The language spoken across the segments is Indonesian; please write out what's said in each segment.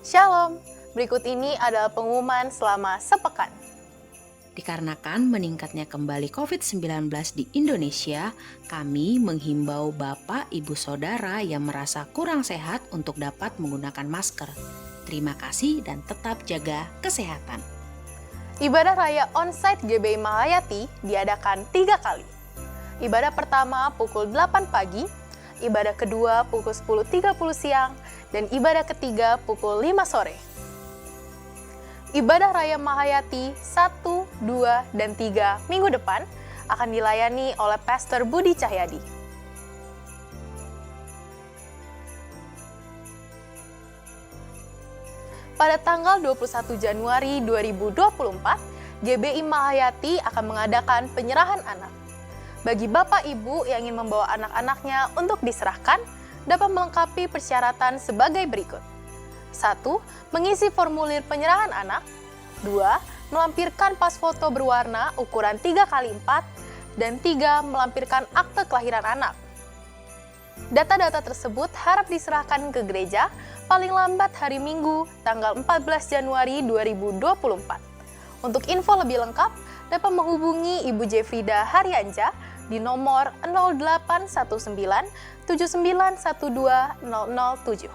Shalom, berikut ini adalah pengumuman selama sepekan. Dikarenakan meningkatnya kembali COVID-19 di Indonesia, kami menghimbau Bapak, Ibu, Saudara yang merasa kurang sehat untuk dapat menggunakan masker. Terima kasih dan tetap jaga kesehatan. Ibadah Raya Onsite GBI Mahayati diadakan 3 kali. Ibadah pertama pukul 8 pagi, ibadah kedua pukul 10.30 siang, dan ibadah ketiga pukul 5 sore. Ibadah Raya Mahayati 1, 2, dan 3 minggu depan akan dilayani oleh Pastor Budi Cahyadi. Pada tanggal 21 Januari 2024, GBI Mahayati akan mengadakan penyerahan anak. Bagi Bapak Ibu yang ingin membawa anak-anaknya untuk diserahkan, dapat melengkapi persyaratan sebagai berikut. 1. Mengisi formulir penyerahan anak. 2. Melampirkan pas foto berwarna ukuran 3x4. Dan 3. Melampirkan akte kelahiran anak. Data-data tersebut harap diserahkan ke gereja paling lambat hari Minggu, tanggal 14 Januari 2024. Untuk info lebih lengkap, dapat menghubungi Ibu Jefrida Haryanja di nomor 0819 7912 007.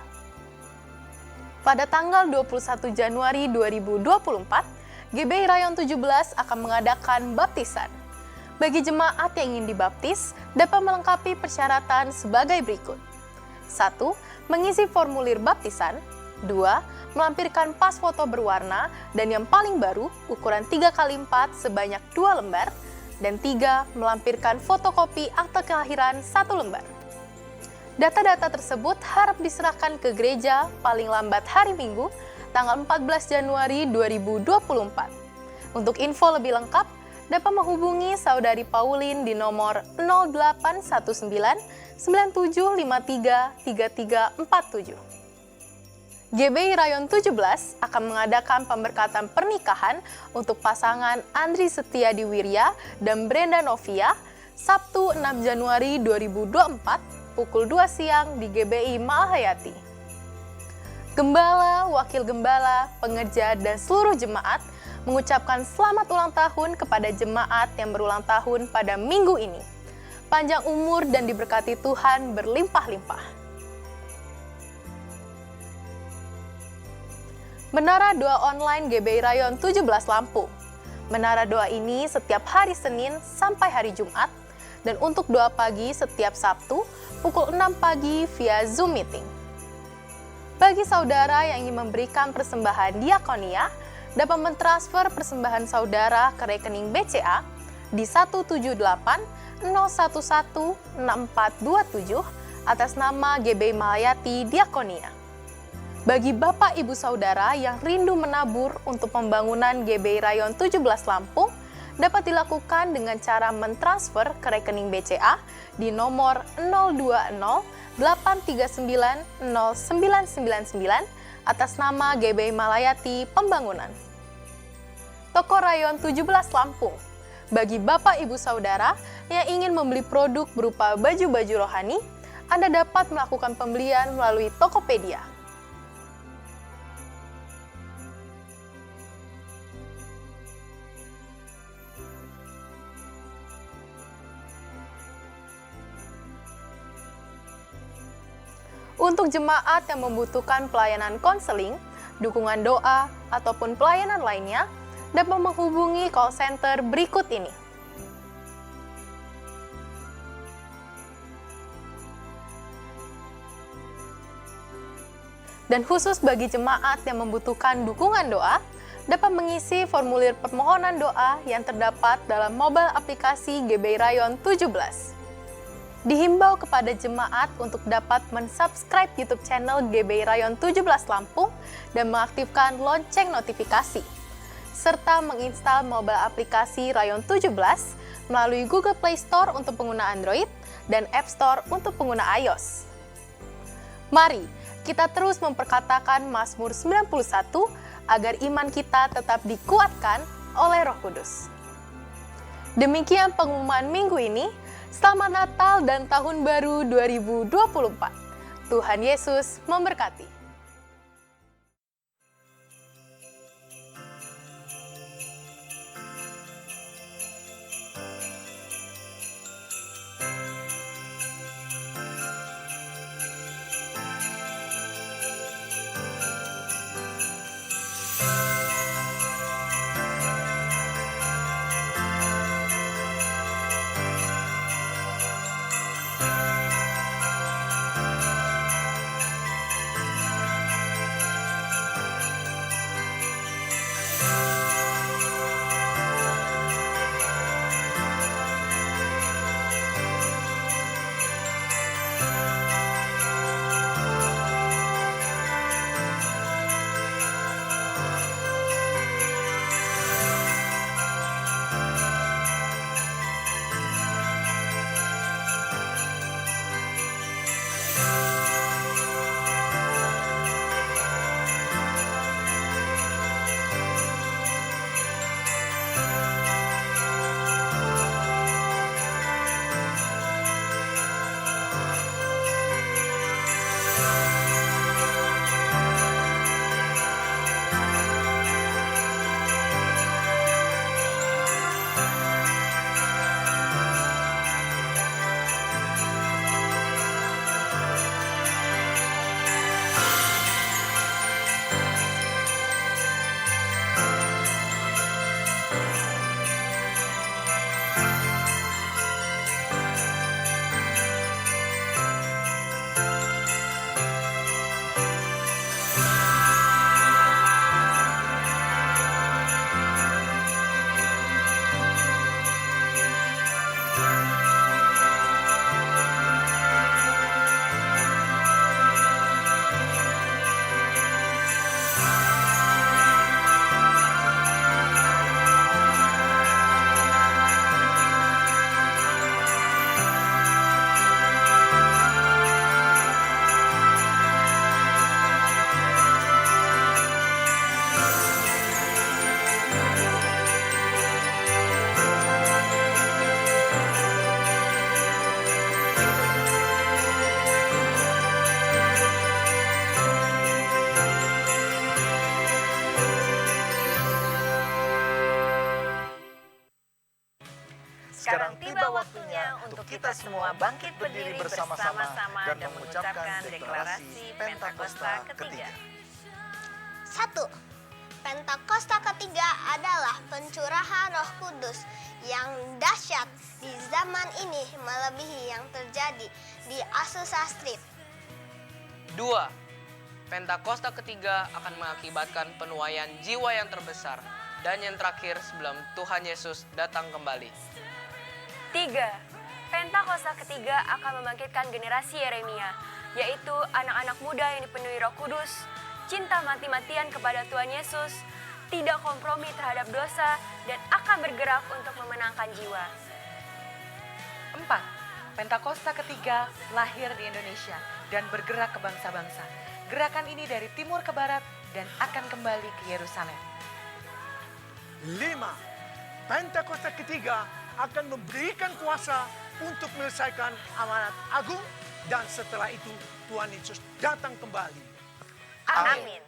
Pada tanggal 21 Januari 2024, GBI Rayon 17 akan mengadakan baptisan. Bagi jemaat yang ingin dibaptis, dapat melengkapi persyaratan sebagai berikut. 1. Mengisi formulir baptisan. 2. Melampirkan pas foto berwarna dan yang paling baru, ukuran 3x4 sebanyak 2 lembar. Dan 3. Melampirkan fotokopi akte kelahiran 1 lembar. Data-data tersebut harap diserahkan ke gereja paling lambat hari Minggu, tanggal 14 Januari 2024. Untuk info lebih lengkap, dapat menghubungi Saudari Pauline di nomor 0819 9753 3347. GBI Rayon 17 akan mengadakan pemberkatan pernikahan untuk pasangan Andri Setiadi Wirya dan Brenda Novia, Sabtu 6 Januari 2024, pukul 2 siang di GBI Mahayati. Gembala, wakil gembala, pengerja, dan seluruh jemaat mengucapkan selamat ulang tahun kepada jemaat yang berulang tahun pada minggu ini. Panjang umur dan diberkati Tuhan berlimpah-limpah. Menara Doa Online GBI Rayon 17 Lampung. Menara doa ini setiap hari Senin sampai hari Jumat, dan untuk doa pagi setiap Sabtu pukul 6 pagi via Zoom Meeting. Bagi saudara yang ingin memberikan persembahan diakonia, dapat mentransfer persembahan saudara ke rekening BCA di 178 011 6427 atas nama GBI Mahayati Diakonia. Bagi Bapak Ibu Saudara yang rindu menabur untuk pembangunan GBI Rayon 17 Lampung, dapat dilakukan dengan cara mentransfer ke rekening BCA di nomor 020 839 0999 atas nama GBI Mahayati Pembangunan. Toko Rayon 17 Lampung. Bagi Bapak Ibu Saudara yang ingin membeli produk berupa baju-baju rohani, Anda dapat melakukan pembelian melalui Tokopedia. Untuk jemaat yang membutuhkan pelayanan konseling, dukungan doa, ataupun pelayanan lainnya, dapat menghubungi call center berikut ini. Dan khusus bagi jemaat yang membutuhkan dukungan doa, dapat mengisi formulir permohonan doa yang terdapat dalam mobile aplikasi GBI Rayon 17. Dihimbau kepada jemaat untuk dapat mensubscribe YouTube channel GBI Rayon 17 Lampung dan mengaktifkan lonceng notifikasi, serta menginstal mobile aplikasi Rayon 17 melalui Google Play Store untuk pengguna Android dan App Store untuk pengguna iOS. Mari kita terus memperkatakan Mazmur 91 agar iman kita tetap dikuatkan oleh Roh Kudus. Demikian pengumuman minggu ini. Selamat Natal dan Tahun Baru 2024. Tuhan Yesus memberkati. kita semua bangkit berdiri bersama-sama dan mengucapkan deklarasi Pentakosta ketiga. 1. Pentakosta ketiga adalah pencurahan Roh Kudus yang dahsyat di zaman ini melebihi yang terjadi di Azusa Street. 2. Pentakosta ketiga akan mengakibatkan penuaian jiwa yang terbesar dan yang terakhir sebelum Tuhan Yesus datang kembali. 3. Pentakosta ketiga akan membangkitkan generasi Yeremia, yaitu anak-anak muda yang dipenuhi Roh Kudus, cinta mati-matian kepada Tuhan Yesus, tidak kompromi terhadap dosa, dan akan bergerak untuk memenangkan jiwa. 4. Pentakosta ketiga lahir di Indonesia dan bergerak ke bangsa-bangsa. Gerakan ini dari timur ke barat dan akan kembali ke Yerusalem. 5. Pentakosta ketiga akan memberikan kuasa untuk menyelesaikan amanat agung dan setelah itu Tuhan Yesus datang kembali. Amin.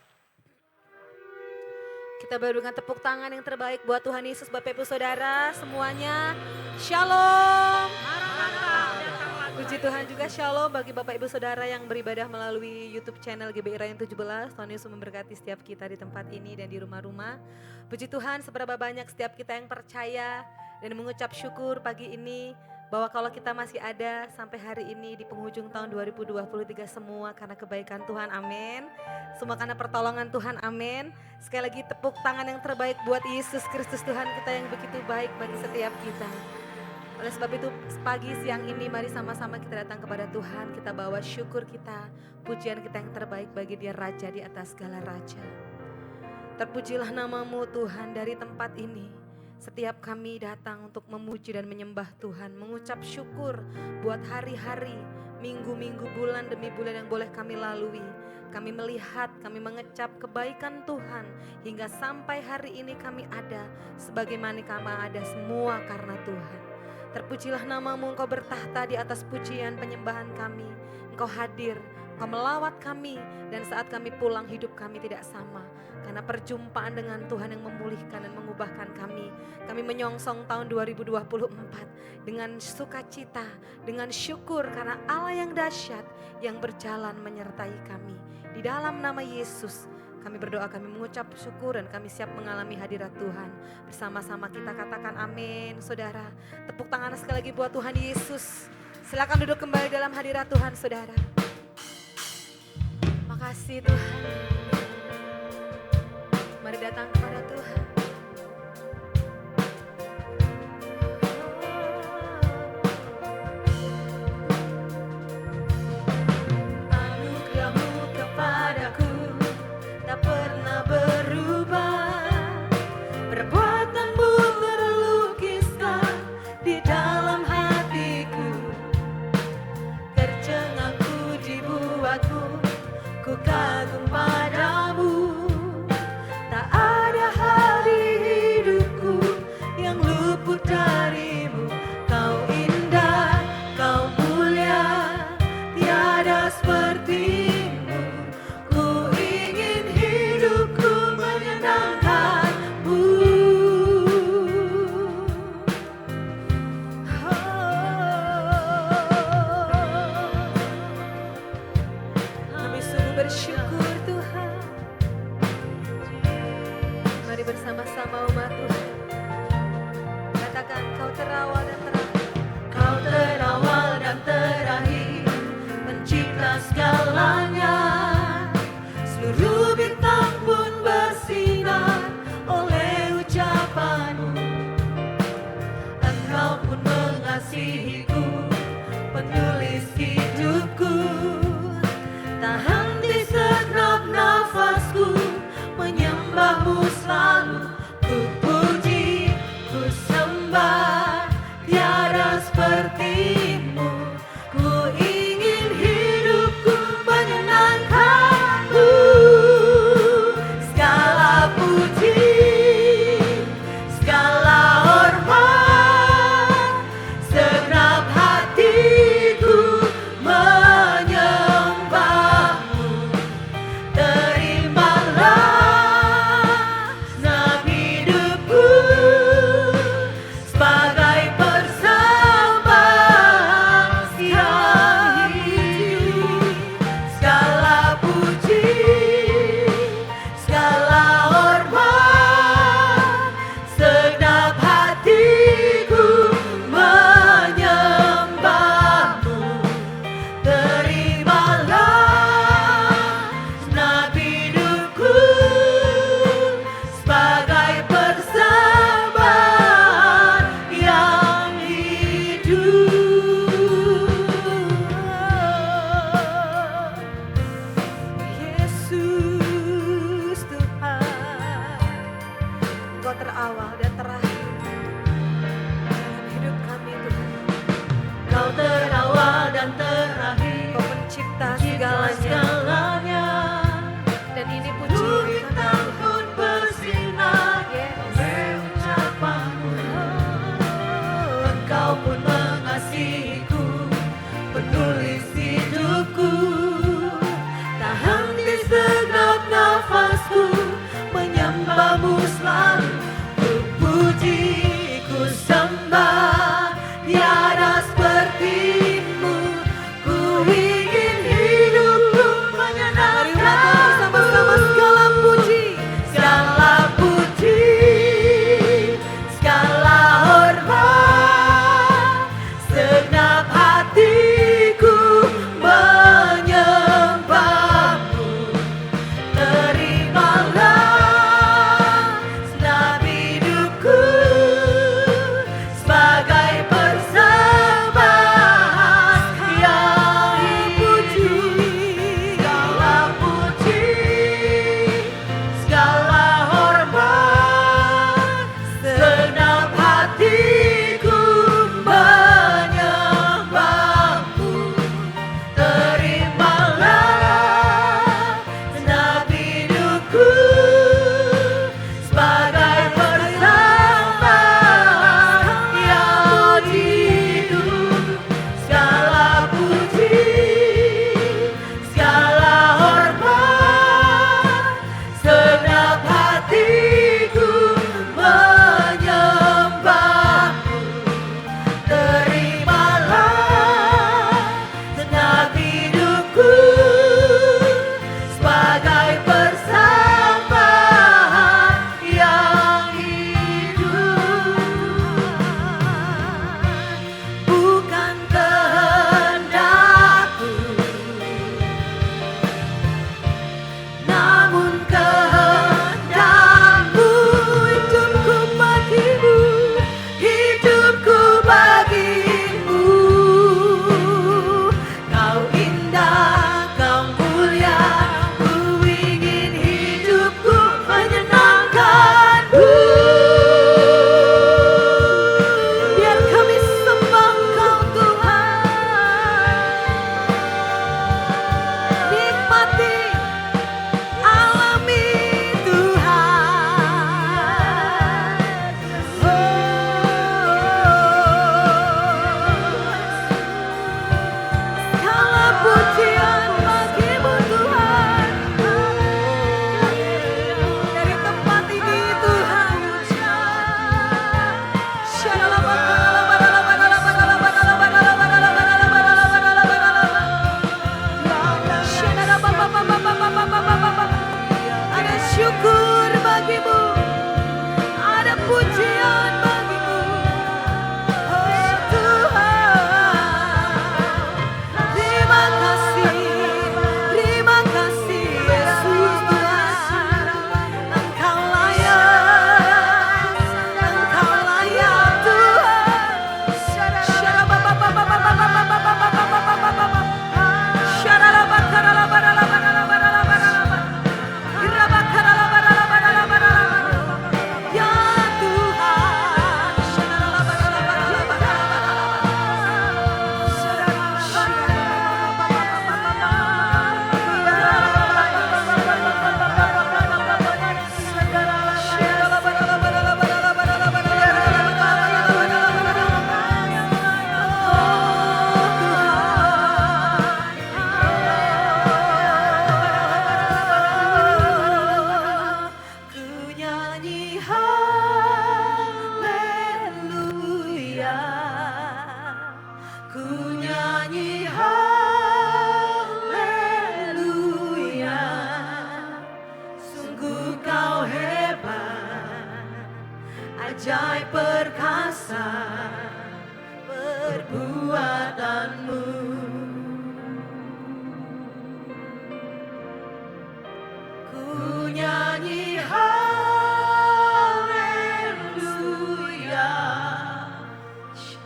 Kita berikan tepuk tangan yang terbaik buat Tuhan Yesus, Bapak Ibu Saudara semuanya. Shalom. Puji Tuhan juga shalom bagi Bapak Ibu Saudara yang beribadah melalui YouTube channel GBI Rayon 17. Tuhan Yesus memberkati setiap kita di tempat ini dan di rumah-rumah. Puji Tuhan seberapa banyak setiap kita yang percaya dan mengucap syukur pagi ini bahwa kalau kita masih ada sampai hari ini di penghujung tahun 2023 semua karena kebaikan Tuhan, amin. Semua karena pertolongan Tuhan, amin. Sekali lagi tepuk tangan yang terbaik buat Yesus Kristus Tuhan kita yang begitu baik bagi setiap kita. Oleh sebab itu pagi siang ini mari sama-sama kita datang kepada Tuhan, kita bawa syukur kita, pujian kita yang terbaik bagi Dia Raja di atas segala raja. Terpujilah namamu Tuhan dari tempat ini. Setiap kami datang untuk memuji dan menyembah Tuhan, mengucap syukur buat hari-hari, minggu-minggu, bulan demi bulan yang boleh kami lalui. Kami melihat, kami mengecap kebaikan Tuhan hingga sampai hari ini kami ada sebagaimana kami ada semua karena Tuhan. Terpujilah namamu, Engkau bertahta di atas pujian penyembahan kami. Engkau hadir, Engkau melawat kami dan saat kami pulang hidup kami tidak sama. Karena perjumpaan dengan Tuhan yang memulihkan dan mengubahkan kami. Kami menyongsong tahun 2024 dengan sukacita, dengan syukur karena Allah yang dahsyat yang berjalan menyertai kami. Di dalam nama Yesus kami berdoa, kami mengucap syukur dan kami siap mengalami hadirat Tuhan. Bersama-sama kita katakan amin. Saudara, tepuk tangan sekali lagi buat Tuhan Yesus. Silakan duduk kembali dalam hadirat Tuhan, saudara. Makasih Tuhan. Mari datang kepada Tuhan. Anugerah-Mu kepadaku tak pernah berubah. Perbuatan-Mu terlukiskan di dalam hatiku. Tercengangku dibuatku, ku kagum padamu. Tak ada hal di hidupku yang luput darimu. Kau indah, kau mulia, tiada sepertimu. Ku ingin hidupku menyenangkanmu. Kami sungguh bersyukur Tuhan. Mari bersama-sama umat Tuhan. Katakan kau terawal dan terakhir. Kau terawal dan terakhir, pencipta segalanya. Seluruh bintang pun bersinar oleh ucapan-Mu. Engkau pun mengasihiku, penulis hidupku. Tak henti segenap nafasku menyembah-Mu selalu. Ku puji, ku sembah, tiada seperti-Mu. Ku ingin hidupku menyenangkan-Mu. Segala puji, segala hormat, segenap hatiku menyembah-Mu. Terimalah perkasa perbuatanmu. Ku nyanyi haleluya,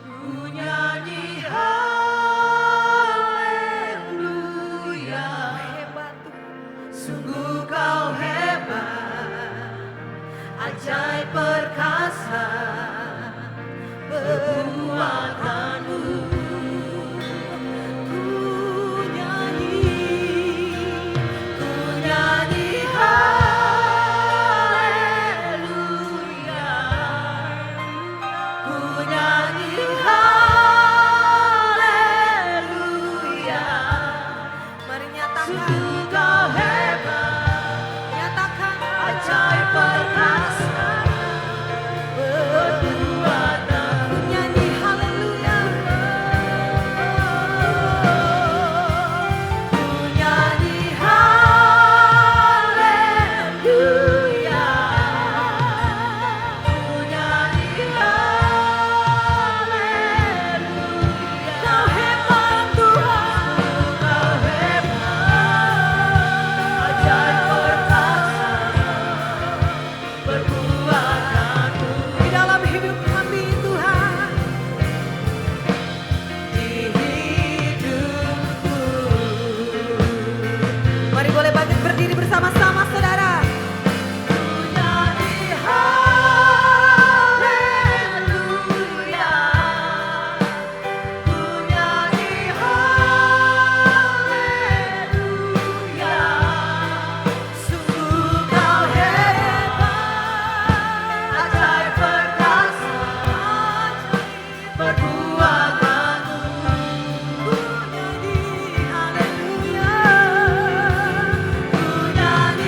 ku nyanyi haleluya. Hebat Tuhan, sungguh kau hebat, ajaib perkasa perbuatanmu. Ku nyanyi haleluya, ku nyanyi haleluya. Mari nyatakan, sungguh kau hebat, nyatakan ajaib perkasa perbuatan. Ku nyanyi haleluya, ku nyanyi haleluya, ku nyanyi haleluya. Kau hebat Tuhan, kau hebat, ajaib perkasa perbuatanmu di dalam hidup kami Tuhan, di hidupku. Mari boleh bangkit berdiri bersama-sama saudara. Ku nyanyi haleluya, ku nyanyi haleluya. Sungguh kau hebat, ajaib perkasa perbuatanmu. Ku nyanyi haleluya, ku nyanyi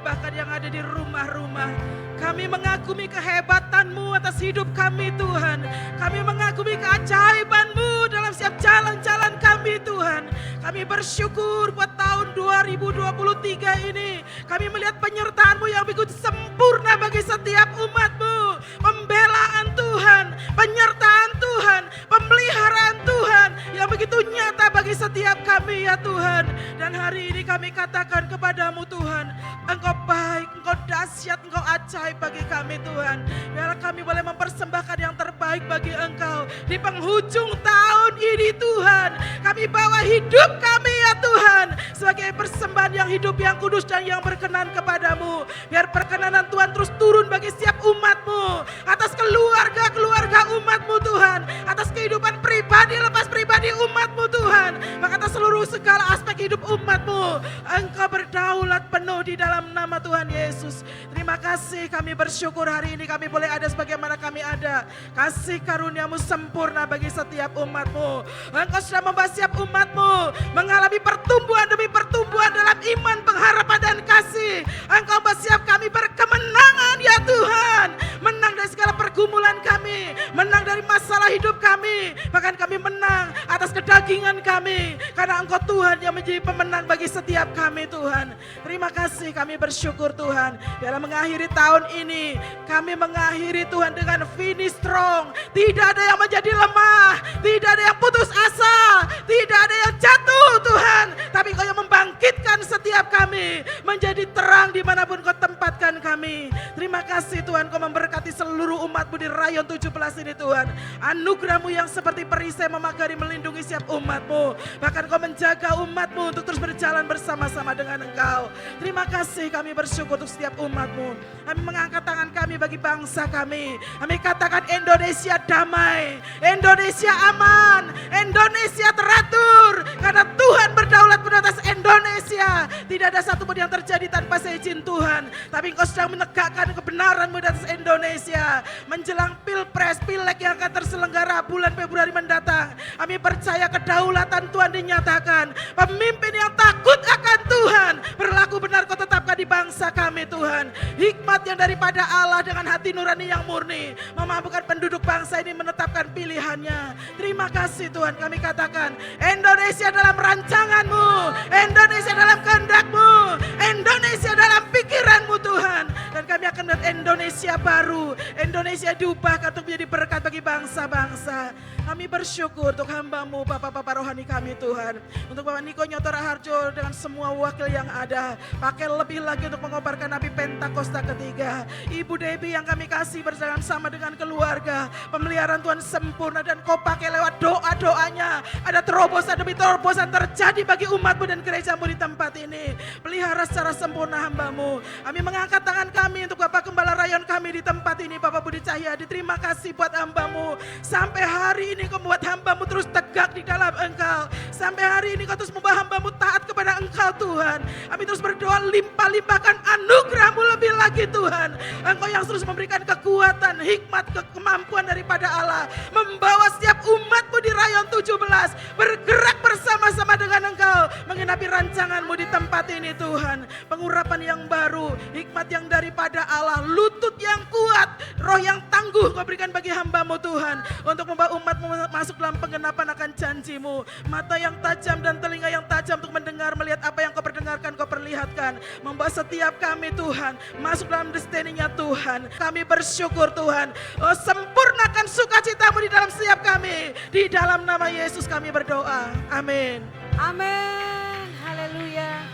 bahkan yang ada di rumah-rumah. Kami mengagumi kehebatan-Mu atas hidup kami Tuhan. Kami mengagumi keajaiban-Mu dalam setiap jalan-jalan kami Tuhan. Kami bersyukur buat tahun 2023 ini. Kami melihat penyertaan-Mu yang begitu sempurna bagi setiap umat-Mu. Pembelaan Tuhan, penyertaan Tuhan, pemeliharaan Tuhan yang begitu nyata bagi setiap kami ya Tuhan. Dan hari ini kami katakan kepadamu Tuhan, Engkau baik, Engkau dahsyat, Engkau ajaib bagi kami Tuhan. Biarlah kami boleh mempersembahkan yang terbaik bagi Engkau. Di penghujung tahun ini Tuhan, kami bawa hidup kami ya Tuhan sebagai persembahan yang hidup, yang kudus dan yang berkenan kepadamu. Biar perkenanan Tuhan terus turun bagi setiap umat-Mu, atas keluarga-keluarga umat-Mu Tuhan, atas kehidupan pribadi lepas pribadi umat-Mu Tuhan, maka atas seluruh segala aspek hidup umat-Mu. Engkau berdaulat penuh di dalam nama Tuhan Yesus. Terima kasih, kami bersyukur hari ini kami boleh ada sebagaimana kami ada. Kasih karunia-Mu sempurna bagi setiap umat-Mu. Engkau sudah membawa setiap umat-Mu mengalami pertumbuhan demi pertumbuhan dalam iman, pengharapan dan kasih. Engkau bersiap kami berkemenangan ya Tuhan. Menang dari segala pergumulan kami, menang dari masalah hidup kami, bahkan kami menang atas kedagingan kami, karena Engkau Tuhan yang menjadi pemenang bagi setiap kami Tuhan. Terima kasih, kami bersyukur Tuhan. Biarlah mengakhiri tahun ini, kami mengakhiri Tuhan dengan finish strong. Tidak ada yang menjadi lemah, tidak ada yang putus asa, tidak ada yang jatuh Tuhan, tapi Engkau yang membangkitkan setiap kami menjadi terang dimanapun Kau tempatkan kami. Terima kasih Tuhan, Kau memberkati seluruh umat-Mu di rayon 17 ini Tuhan. Anugerah-Mu yang seperti perisai memagari melindungi setiap umat-Mu. Bahkan Kau menjaga umat-Mu untuk terus berjalan bersama-sama dengan Engkau. Terima kasih, kami bersyukur untuk setiap umat-Mu. Kami mengangkat tangan kami bagi bangsa kami. Kami katakan Indonesia damai, Indonesia aman, Indonesia teratur. Karena Tuhan berdaulat penuh atas Indonesia. Tidak ada satupun yang terjadi tanpa seizin Tuhan. Tapi Engkau sedang menegakkan kebenaran-Mu di atas Indonesia. Menjelang pilpres, pileg yang akan terselenggara bulan Februari mendatang, kami percaya kedaulatan Tuhan dinyatakan. Pemimpin yang takut akan Tuhan berlaku benar Kau tetapkan di bangsa kami Tuhan. Hikmat yang daripada Allah dengan hati nurani yang murni memampukan penduduk bangsa ini menetapkan pilihannya. Terima kasih Tuhan, kami katakan Indonesia dalam rancangan-Mu, Indonesia dalam kehendak-Mu, Indonesia dalam pikiran-Mu Tuhan. Dan kami akan melihat Indonesia baru, Indonesia diubahkan untuk menjadi berkat bagi bangsa-bangsa. Kami bersyukur untuk hamba-Mu, Bapak-Bapak rohani kami Tuhan. Untuk Bapak Niko Nyoto Raharjo dengan semua wakil yang ada. Pakai lebih lagi untuk mengobarkan Nabi Pentakosta ketiga. Ibu Debbie yang kami kasih berjalan sama dengan keluarga. Pemeliharaan Tuhan sempurna dan Kau pakai lewat doa-doanya. Ada terobosan demi terobosan terjadi bagi umat-Mu dan gereja-Mu di tempat ini. Pelihara secara sempurna hamba-Mu. Kami mengangkat tangan kami untuk Bapak Gembala Rayon kami di tempat ini, Bapak Budi Cahyadi. Terima kasih buat hamba-Mu. Sampai hari ini Kau membuat hamba-Mu terus tegak di dalam Engkau. Sampai hari ini Kau terus membuat hamba-Mu taat kepada Engkau Tuhan. Kami terus berdoa limpah-limpahkan anugerah-Mu lebih lagi Tuhan. Engkau yang terus memberikan kekuatan, hikmat, kemampuan daripada Allah. Membawa setiap umat-Mu di rayon 17 bergerak bersama-sama dengan Engkau. Mengenapi rancangan-Mu di tempat ini Tuhan. Pengurapan yang baru, hikmat yang daripada Allah, lutut yang kuat, roh yang tangguh Kau berikan bagi hamba-Mu Tuhan. Untuk membawa umat-Mu masuk dalam penggenapan akan janji-Mu. Mata yang tajam dan telinga yang tajam untuk mendengar, melihat apa yang Kau perdengarkan, Kau perlihatkan. Membawa setiap kami Tuhan masuk dalam destininya Tuhan. Kami bersyukur Tuhan. Oh, sempurnakan sukacita-Mu di dalam setiap kami. Di dalam nama Yesus kami berdoa. Amin. Amin. Haleluya.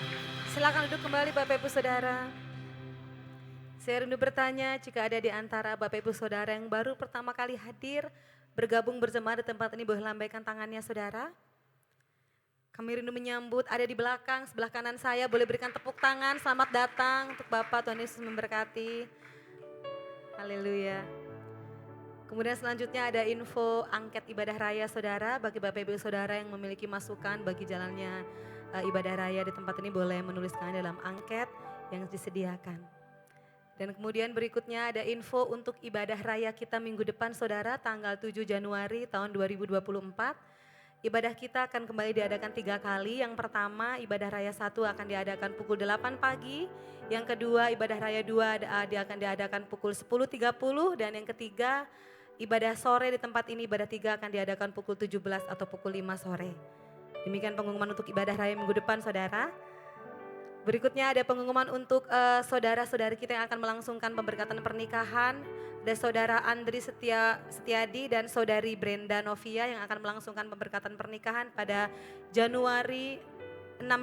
Silakan duduk kembali Bapak Ibu Saudara. Saya rindu bertanya, jika ada di antara Bapak Ibu Saudara yang baru pertama kali hadir, bergabung berjemaah di tempat ini, boleh lambaikan tangannya Saudara. Kami rindu menyambut, ada di belakang, sebelah kanan saya, boleh berikan tepuk tangan, selamat datang untuk Bapak, Tuhan Yesus memberkati. Haleluya. Kemudian selanjutnya ada info angket ibadah raya Saudara, bagi Bapak Ibu Saudara yang memiliki masukan bagi jalannya ibadah raya di tempat ini, boleh menuliskan dalam angket yang disediakan. Dan kemudian berikutnya ada info untuk ibadah raya kita minggu depan Saudara, tanggal 7 Januari tahun 2024. Ibadah kita akan kembali diadakan 3 kali. Yang pertama, ibadah raya 1 akan diadakan pukul 8 pagi. Yang kedua, ibadah raya 2 akan diadakan pukul 10.30. Dan yang ketiga, ibadah sore di tempat ini, ibadah 3 akan diadakan pukul 17 atau pukul 5 sore. Demikian pengumuman untuk ibadah raya minggu depan, saudara. Berikutnya ada pengumuman untuk saudara-saudari kita yang akan melangsungkan pemberkatan pernikahan. Ada saudara Andri Setiadi dan saudari Brenda Novia yang akan melangsungkan pemberkatan pernikahan pada 6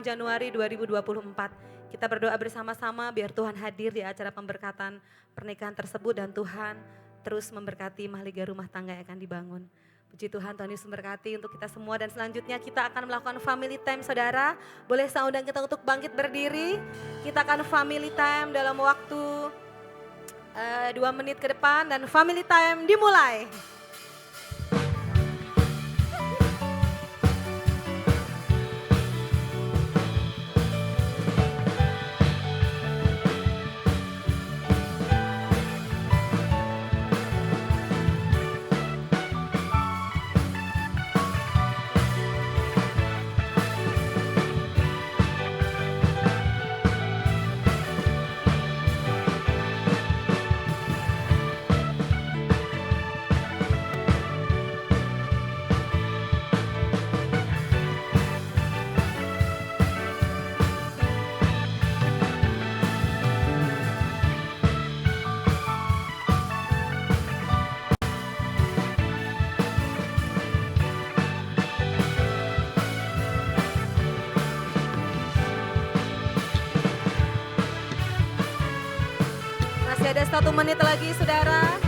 Januari 2024. Kita berdoa bersama-sama biar Tuhan hadir di acara pemberkatan pernikahan tersebut dan Tuhan terus memberkati mahligai rumah tangga yang akan dibangun. Puji Tuhan, Tuhan Yesus memberkati untuk kita semua dan selanjutnya kita akan melakukan family time, saudara. Boleh saya undang kita untuk bangkit berdiri. Kita akan family time dalam waktu 2 menit ke depan dan family time dimulai. Masih ada 1 menit lagi, saudara.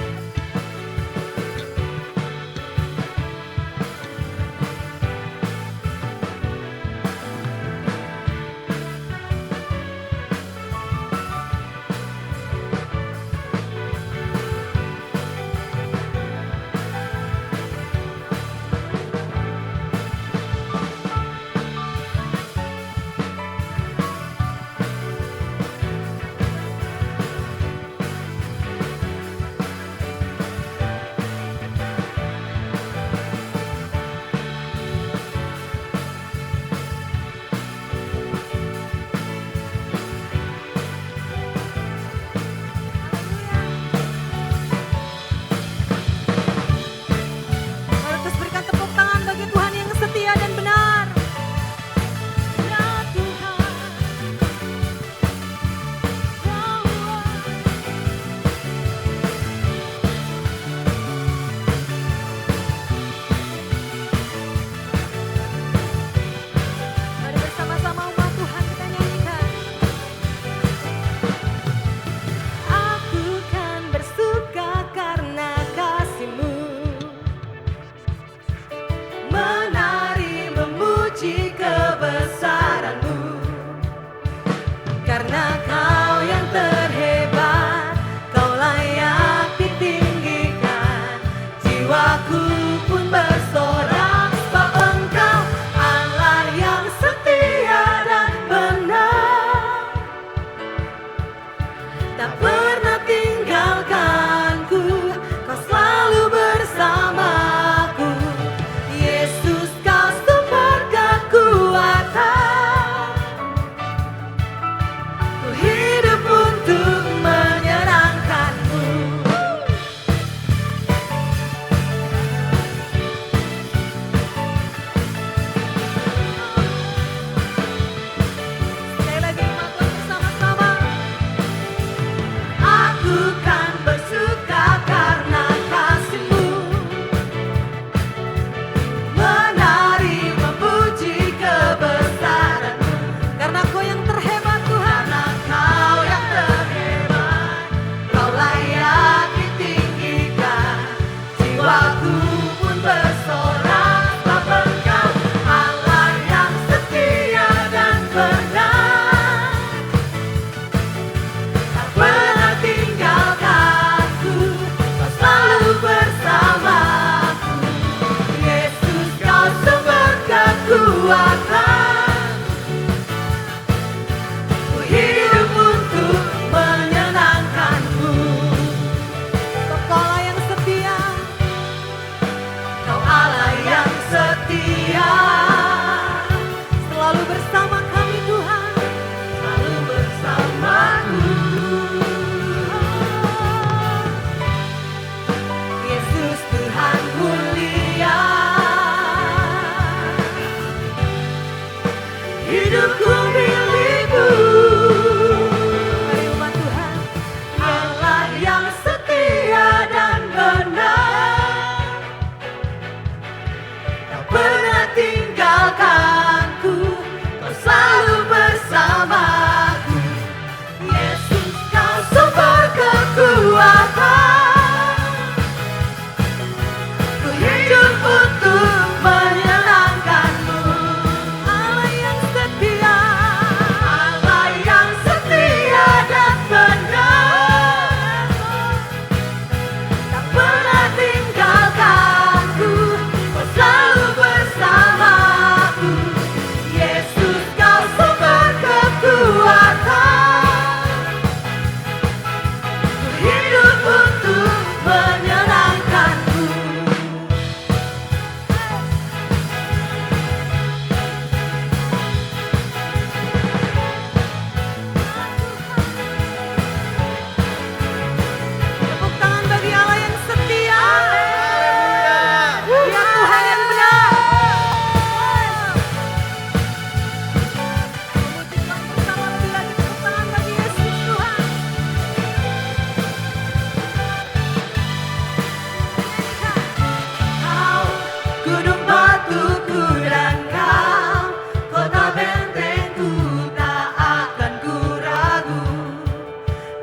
gunung batuku dan kau, kota bentengku, tak akan ku ragu.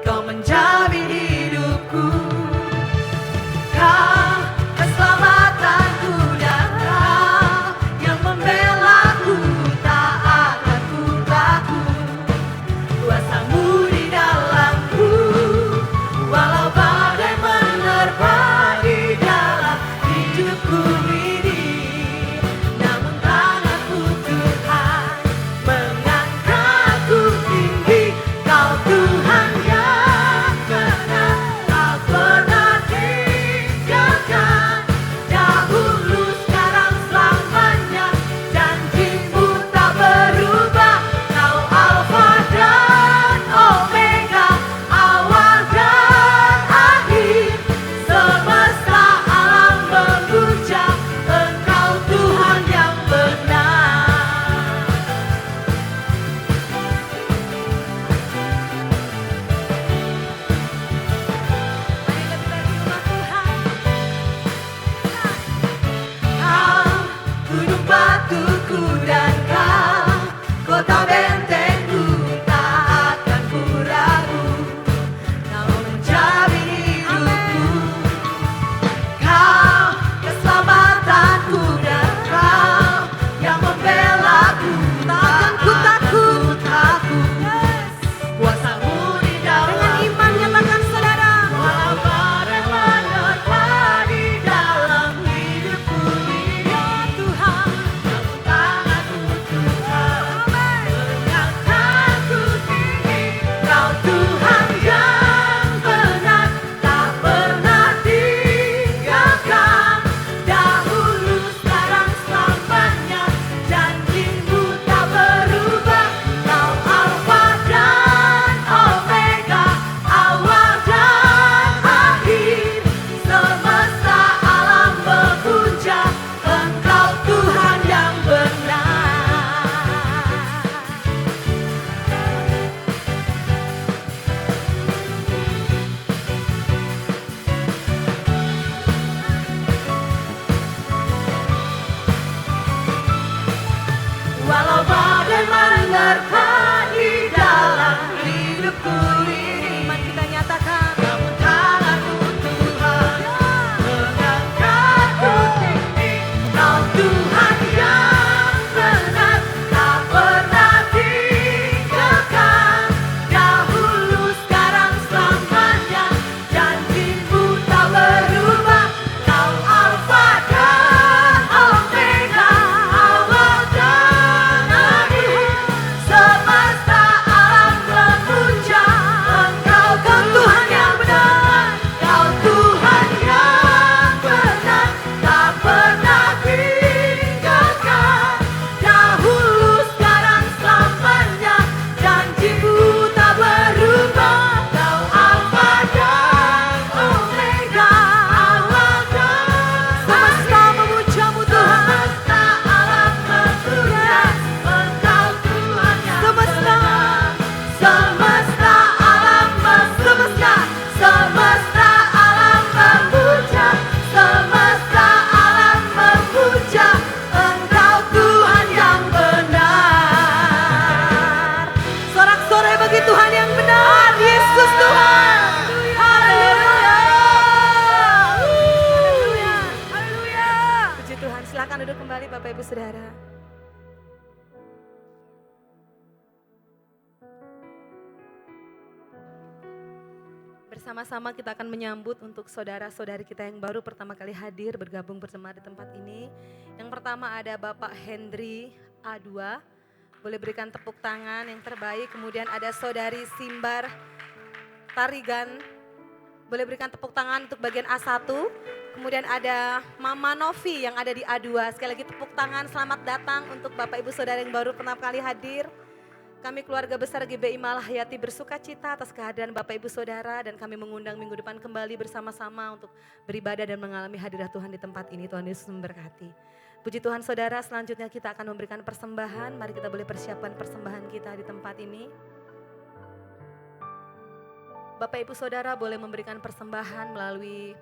Kau menjamin hidupku, kau keselamatanku dan kau yang membelaku, tak akan ku takut. Kuasamu di dalamku, walau badai menerpa di dalam hidupku ini, namun tanganku Tuhan mengangkatku tinggi. Kau Tuhan yang benar, tak pernah tinggalkan. Dahulu, sekarang, selamanya, janjimu tak berubah. Kau Alfa dan Omega, awal dan akhir. Semesta alam memuja Engkau Tuhan yang benar. Mari kita berdoa Tuhan. Kau gunung batuku dan kau kota bentengku, tak akan ku ragu. Kau menjamin hidupku, kau keselamatanku dan kau yang membelaku, tak akan ku takut. Kuasamu di dalam, dengan iman nyatakan saudara, walau badai menerpa di dalam hidupku ini, ya Tuhan, namun tanganmu Tuhan mengangkatku tinggi. Kau Tuhan yang benar, tak pernah tinggalkan. Dahulu, sekarang, selamanya, janjimu tak berubah. Kau Alfa dan Omega, awal dan akhir. Semesta alam memuja Engkau Tuhan yang benar. Walau badai menerpa di dalam hidupku ini, iman kita nyatakan, namun tanganmu Tuhan mengangkatku tinggi. Kau Tuhan yang benar, tak pernah tinggalkan. Dahulu, sekarang, selamanya, janjimu tak berubah. Kau Alfa dan Omega, awal dan akhir. Semesta alam memuja Engkau, kau Tuhan yang benar. Kau Tuhan yang benar, tak pernah tinggalkan. Dahulu, sekarang, selamanya, janjimu tak berubah. Kau Alfa dan Omega, awal dan semesta memujamu Tuhan. Semesta alam memuja Engkau Tuhan yang benar. Semesta alam semesta alam memuja, semesta alam memuja Engkau Tuhan yang benar. Sorak-sorai bagi Tuhan yang benar, Yesus Tuhan. Haleluya. Haleluya. Haleluya. Puji Tuhan, silakan duduk kembali Bapak Ibu Saudara. Bersama-sama kita akan menyambut untuk saudara-saudari kita yang baru pertama kali hadir bergabung bersama di tempat ini. Yang pertama ada Bapak Hendri A2, boleh berikan tepuk tangan yang terbaik. Kemudian ada Saudari Simbar Tarigan, boleh berikan tepuk tangan untuk bagian A1. Kemudian ada Mama Novi yang ada di A2, sekali lagi tepuk tangan, selamat datang untuk Bapak Ibu Saudara yang baru pertama kali hadir. Kami keluarga besar GBI Malahayati bersuka cita atas kehadiran Bapak Ibu Saudara dan kami mengundang minggu depan kembali bersama-sama untuk beribadah dan mengalami hadirat Tuhan di tempat ini. Tuhan Yesus memberkati. Puji Tuhan Saudara, selanjutnya kita akan memberikan persembahan. Mari kita boleh persiapkan persembahan kita di tempat ini. Bapak Ibu Saudara boleh memberikan persembahan melalui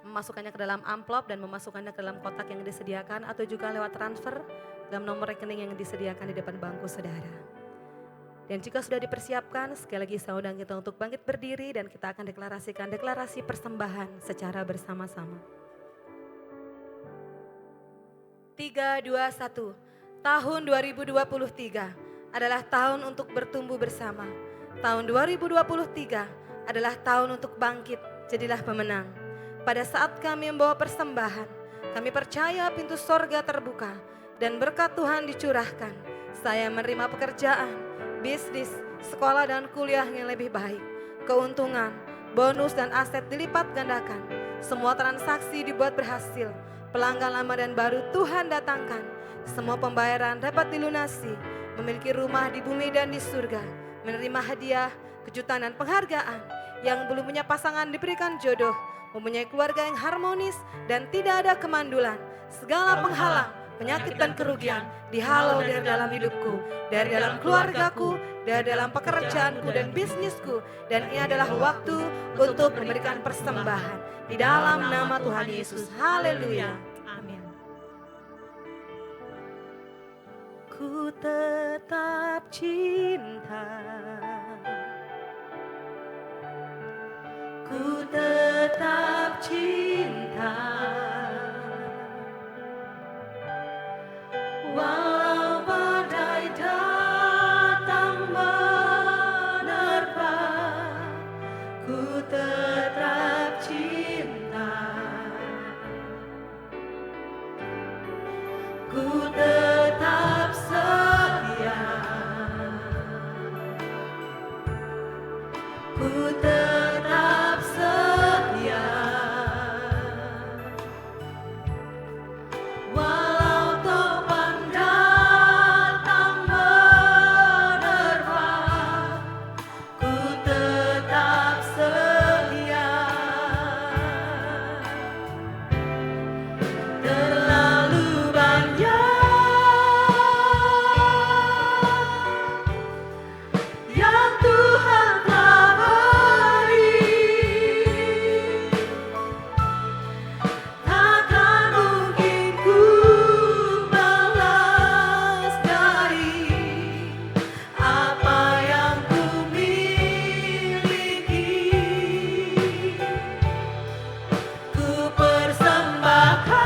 memasukkannya ke dalam amplop dan memasukkannya ke dalam kotak yang disediakan atau juga lewat transfer dalam nomor rekening yang disediakan di depan bangku saudara. Dan jika sudah dipersiapkan, sekali lagi saya undang kita untuk bangkit berdiri dan kita akan deklarasikan deklarasi persembahan secara bersama-sama. 3, 2, 1. Tahun 2023 adalah tahun untuk bertumbuh bersama. Tahun 2023 adalah tahun untuk bangkit, jadilah pemenang. Pada saat kami membawa persembahan, kami percaya pintu sorga terbuka dan berkat Tuhan dicurahkan. Saya menerima pekerjaan, bisnis, sekolah dan kuliah yang lebih baik. Keuntungan, bonus dan aset dilipat gandakan. Semua transaksi dibuat berhasil. Pelanggan lama dan baru Tuhan datangkan. Semua pembayaran dapat dilunasi, memiliki rumah di bumi dan di surga, menerima hadiah, kejutan dan penghargaan. Yang belum punya pasangan diberikan jodoh, mempunyai keluarga yang harmonis dan tidak ada kemandulan. Segala penghalang, penyakit dan kerugian dihalau dari dalam hidupku, dari dalam keluargaku, dari dalam pekerjaanku dan bisnisku. Dan ini adalah waktu untuk memberikan persembahan di dalam nama Tuhan Yesus. Haleluya. Amin. Ku tetap cinta, ku tetap cinta, walau badai datang menerpa, ku tetap cinta, ku tetap setia, ku tetap setia, walau topan datang menerpa, ku tetap setia. Terlalu banyak yang Tuhan telah beri, takkan mungkin ku balas dari apa yang ku miliki. Ku persembahkan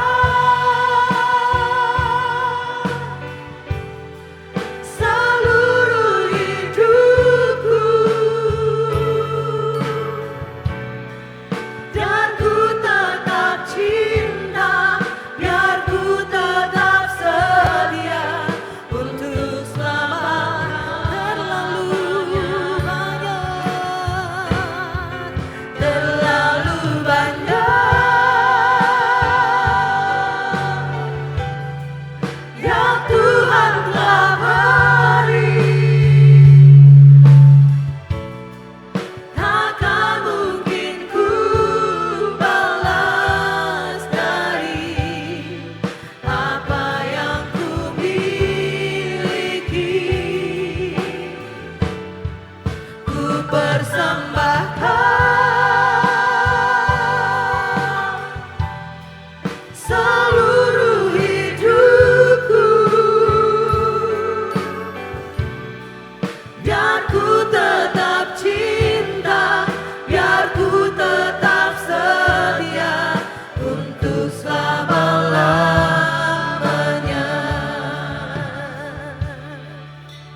seluruh hidupku, dan ku tetap cinta, biar ku tetap setia untuk selamanya. Terlalu banyak yang Tuhan telah beri, takkan mungkin ku balas dari apa yang ku miliki. Ku persembahkan seluruh hidupku, dan ku tetap cinta, biar ku tetap setia untuk selama-lamanya.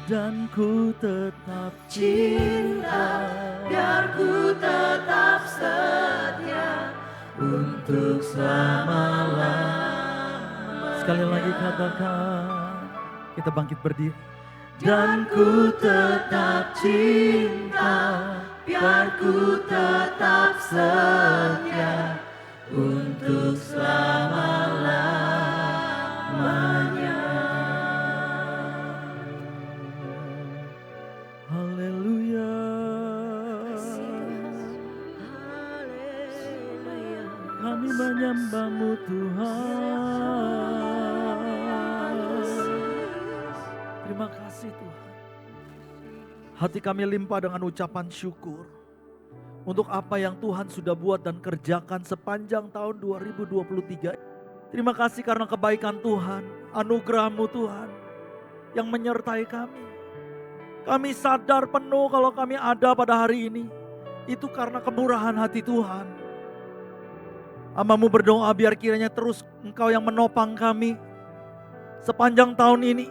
Dan ku tetap Cinta, biar ku tetap setia untuk selama-lamanya. Sekali lagi katakan, kita bangkit berdiri. Dan ku tetap cinta, biar ku tetap setia untuk selama-lamanya. Haleluya. Kami menyembah-Mu Tuhan. Terima kasih Tuhan. Hati kami limpah dengan ucapan syukur. untuk apa yang Tuhan sudah buat dan kerjakan sepanjang tahun 2023. Terima kasih karena kebaikan Tuhan, anugerah-Mu Tuhan yang menyertai kami. Kami sadar penuh kalau kami ada pada hari ini, itu karena kemurahan hati Tuhan. Hamba-Mu berdoa biar kiranya terus Engkau yang menopang kami sepanjang tahun ini.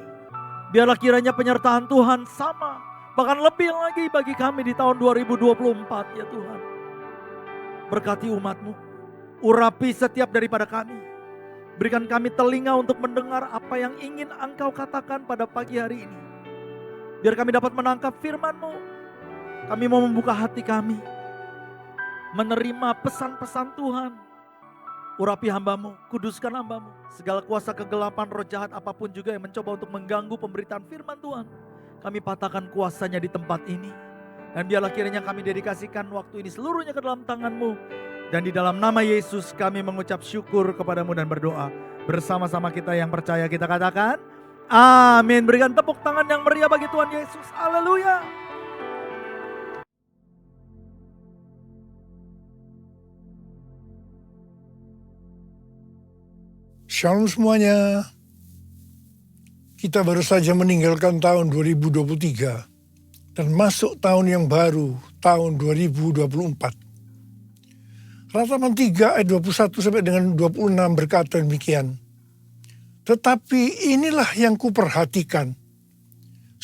Biarlah kiranya penyertaan Tuhan sama, bahkan lebih lagi bagi kami di tahun 2024 ya Tuhan. Berkati umat-Mu, urapi setiap daripada kami. Berikan kami telinga untuk mendengar apa yang ingin Engkau katakan pada pagi hari ini. Biar kami dapat menangkap firman-Mu. Kami mau membuka hati kami, menerima pesan-pesan Tuhan. Urapi hamba-Mu, kuduskan hamba-Mu. Segala kuasa kegelapan, roh jahat apapun juga yang mencoba untuk mengganggu pemberitaan firman Tuhan, kami patahkan kuasanya di tempat ini. Dan biarlah kiranya kami dedikasikan waktu ini seluruhnya ke dalam tangan-Mu. Dan di dalam nama Yesus kami mengucap syukur kepada-Mu dan berdoa. Bersama-sama kita yang percaya kita katakan, amin. Berikan tepuk tangan yang meriah bagi Tuhan Yesus. Haleluya. Shalom semuanya. Kita baru saja meninggalkan tahun 2023 dan masuk tahun yang baru, tahun 2024. Rataman 3 ayat 21 sampai dengan 26 berkata demikian. Tetapi inilah yang kuperhatikan,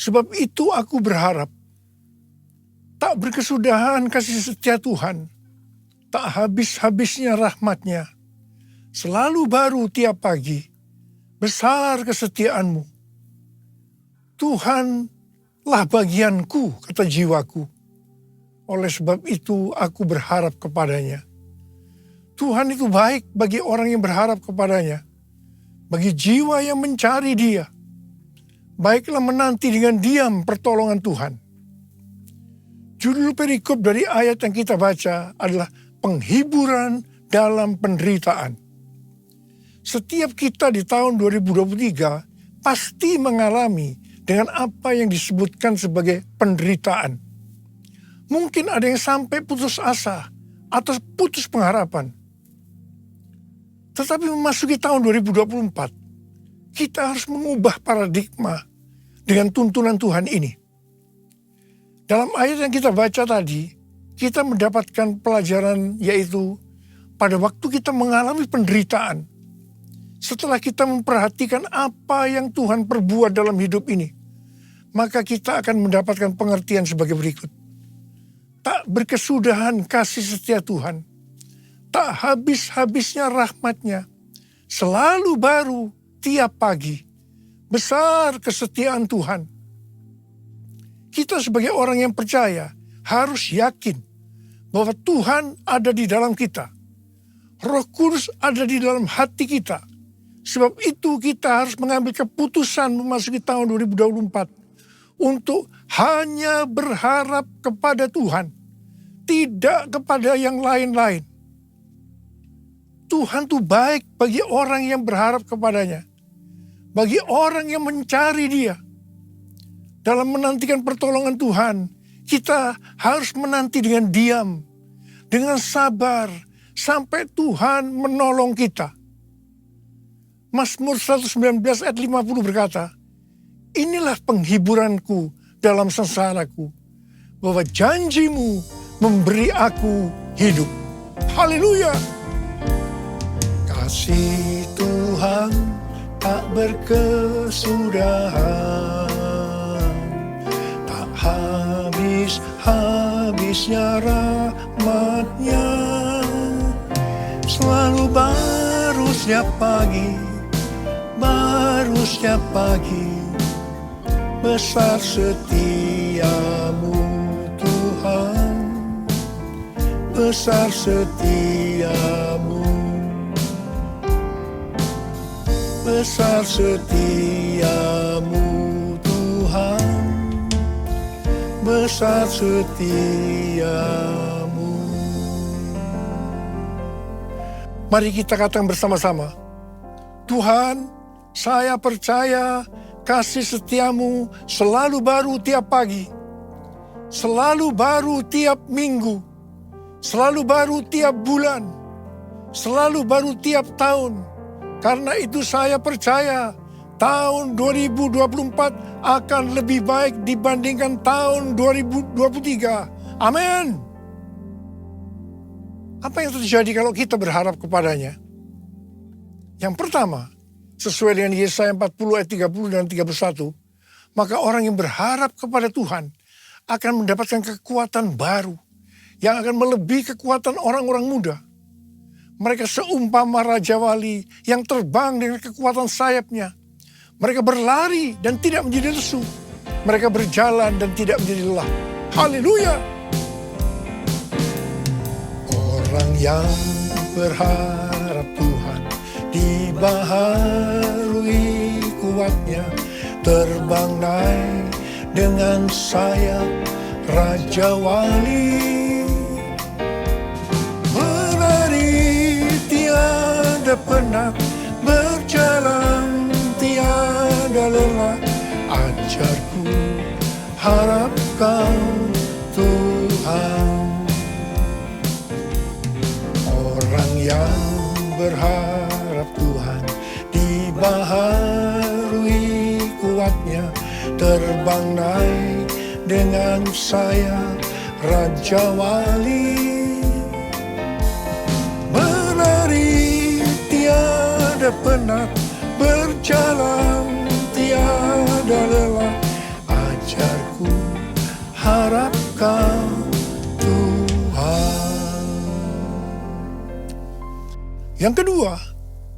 sebab itu aku berharap tak berkesudahan kasih setia Tuhan, tak habis-habisnya rahmat-Nya. Selalu baru tiap pagi, besar kesetiaan-Mu. Tuhanlah bagianku, kata jiwaku. Oleh sebab itu aku berharap kepada-Nya. Tuhan itu baik bagi orang yang berharap kepada-Nya, bagi jiwa yang mencari Dia. Baiklah menanti dengan diam pertolongan Tuhan. Judul perikop dari ayat yang kita baca adalah penghiburan dalam penderitaan. Setiap kita di tahun 2023 pasti mengalami dengan apa yang disebutkan sebagai penderitaan. Mungkin ada yang sampai putus asa atau putus pengharapan. Tetapi memasuki tahun 2024, kita harus mengubah paradigma dengan tuntunan Tuhan ini. Dalam ayat yang kita baca tadi, kita mendapatkan pelajaran yaitu pada waktu kita mengalami penderitaan, setelah kita memperhatikan apa yang Tuhan perbuat dalam hidup ini, maka kita akan mendapatkan pengertian sebagai berikut. Tak berkesudahan kasih setia Tuhan, tak habis-habisnya rahmat-Nya, selalu baru tiap pagi, besar kesetiaan Tuhan. Kita sebagai orang yang percaya harus yakin bahwa Tuhan ada di dalam kita. Roh Kudus ada di dalam hati kita. Sebab itu kita harus mengambil keputusan memasuki tahun 2024 untuk hanya berharap kepada Tuhan, tidak kepada yang lain-lain. Tuhan itu baik bagi orang yang berharap kepada-Nya, bagi orang yang mencari Dia. Dalam menantikan pertolongan Tuhan, kita harus menanti dengan diam, dengan sabar, sampai Tuhan menolong kita. Mazmur 119 ayat 50 berkata, inilah penghiburanku dalam sengsaraku, bahwa janji-Mu memberi aku hidup. Haleluya. Kasih Tuhan tak berkesudahan, tak habis-habisnya rahmat-Nya, selalu baru setiap pagi. Baru setiap pagi, besar setiamu Tuhan, besar setiamu, besar setiamu Tuhan, besar setiamu. Mari kita katakan bersama-sama, Tuhan, saya percaya kasih setiamu selalu baru tiap pagi, selalu baru tiap minggu, selalu baru tiap bulan, selalu baru tiap tahun. Karena itu saya percaya tahun 2024 akan lebih baik dibandingkan tahun 2023. Amin. Apa yang terjadi kalau kita berharap kepadanya? Yang pertama, sesuai dengan Yesaya 40 ayat 30 dan 31, maka orang yang berharap kepada Tuhan akan mendapatkan kekuatan baru yang akan melebihi kekuatan orang-orang muda. Mereka seumpama Raja Wali yang terbang dengan kekuatan sayapnya. Mereka berlari dan tidak menjadi lesu. Mereka berjalan dan tidak menjadi lelah. Haleluya! Orang yang berharap Tuhan dibaharui kuatnya, terbang naik dengan sayap Raja Wali. Berlari tiada penat, berjalan tiada lelah. Ajarku harap kau Tuhan. Orang yang berharap Tuhan dibaharui kuatnya, terbang naik dengan sayap Raja Wali. Berlari tiada penat, berjalan tiada lelah. Ajarku harap kau Tuhan. Yang kedua,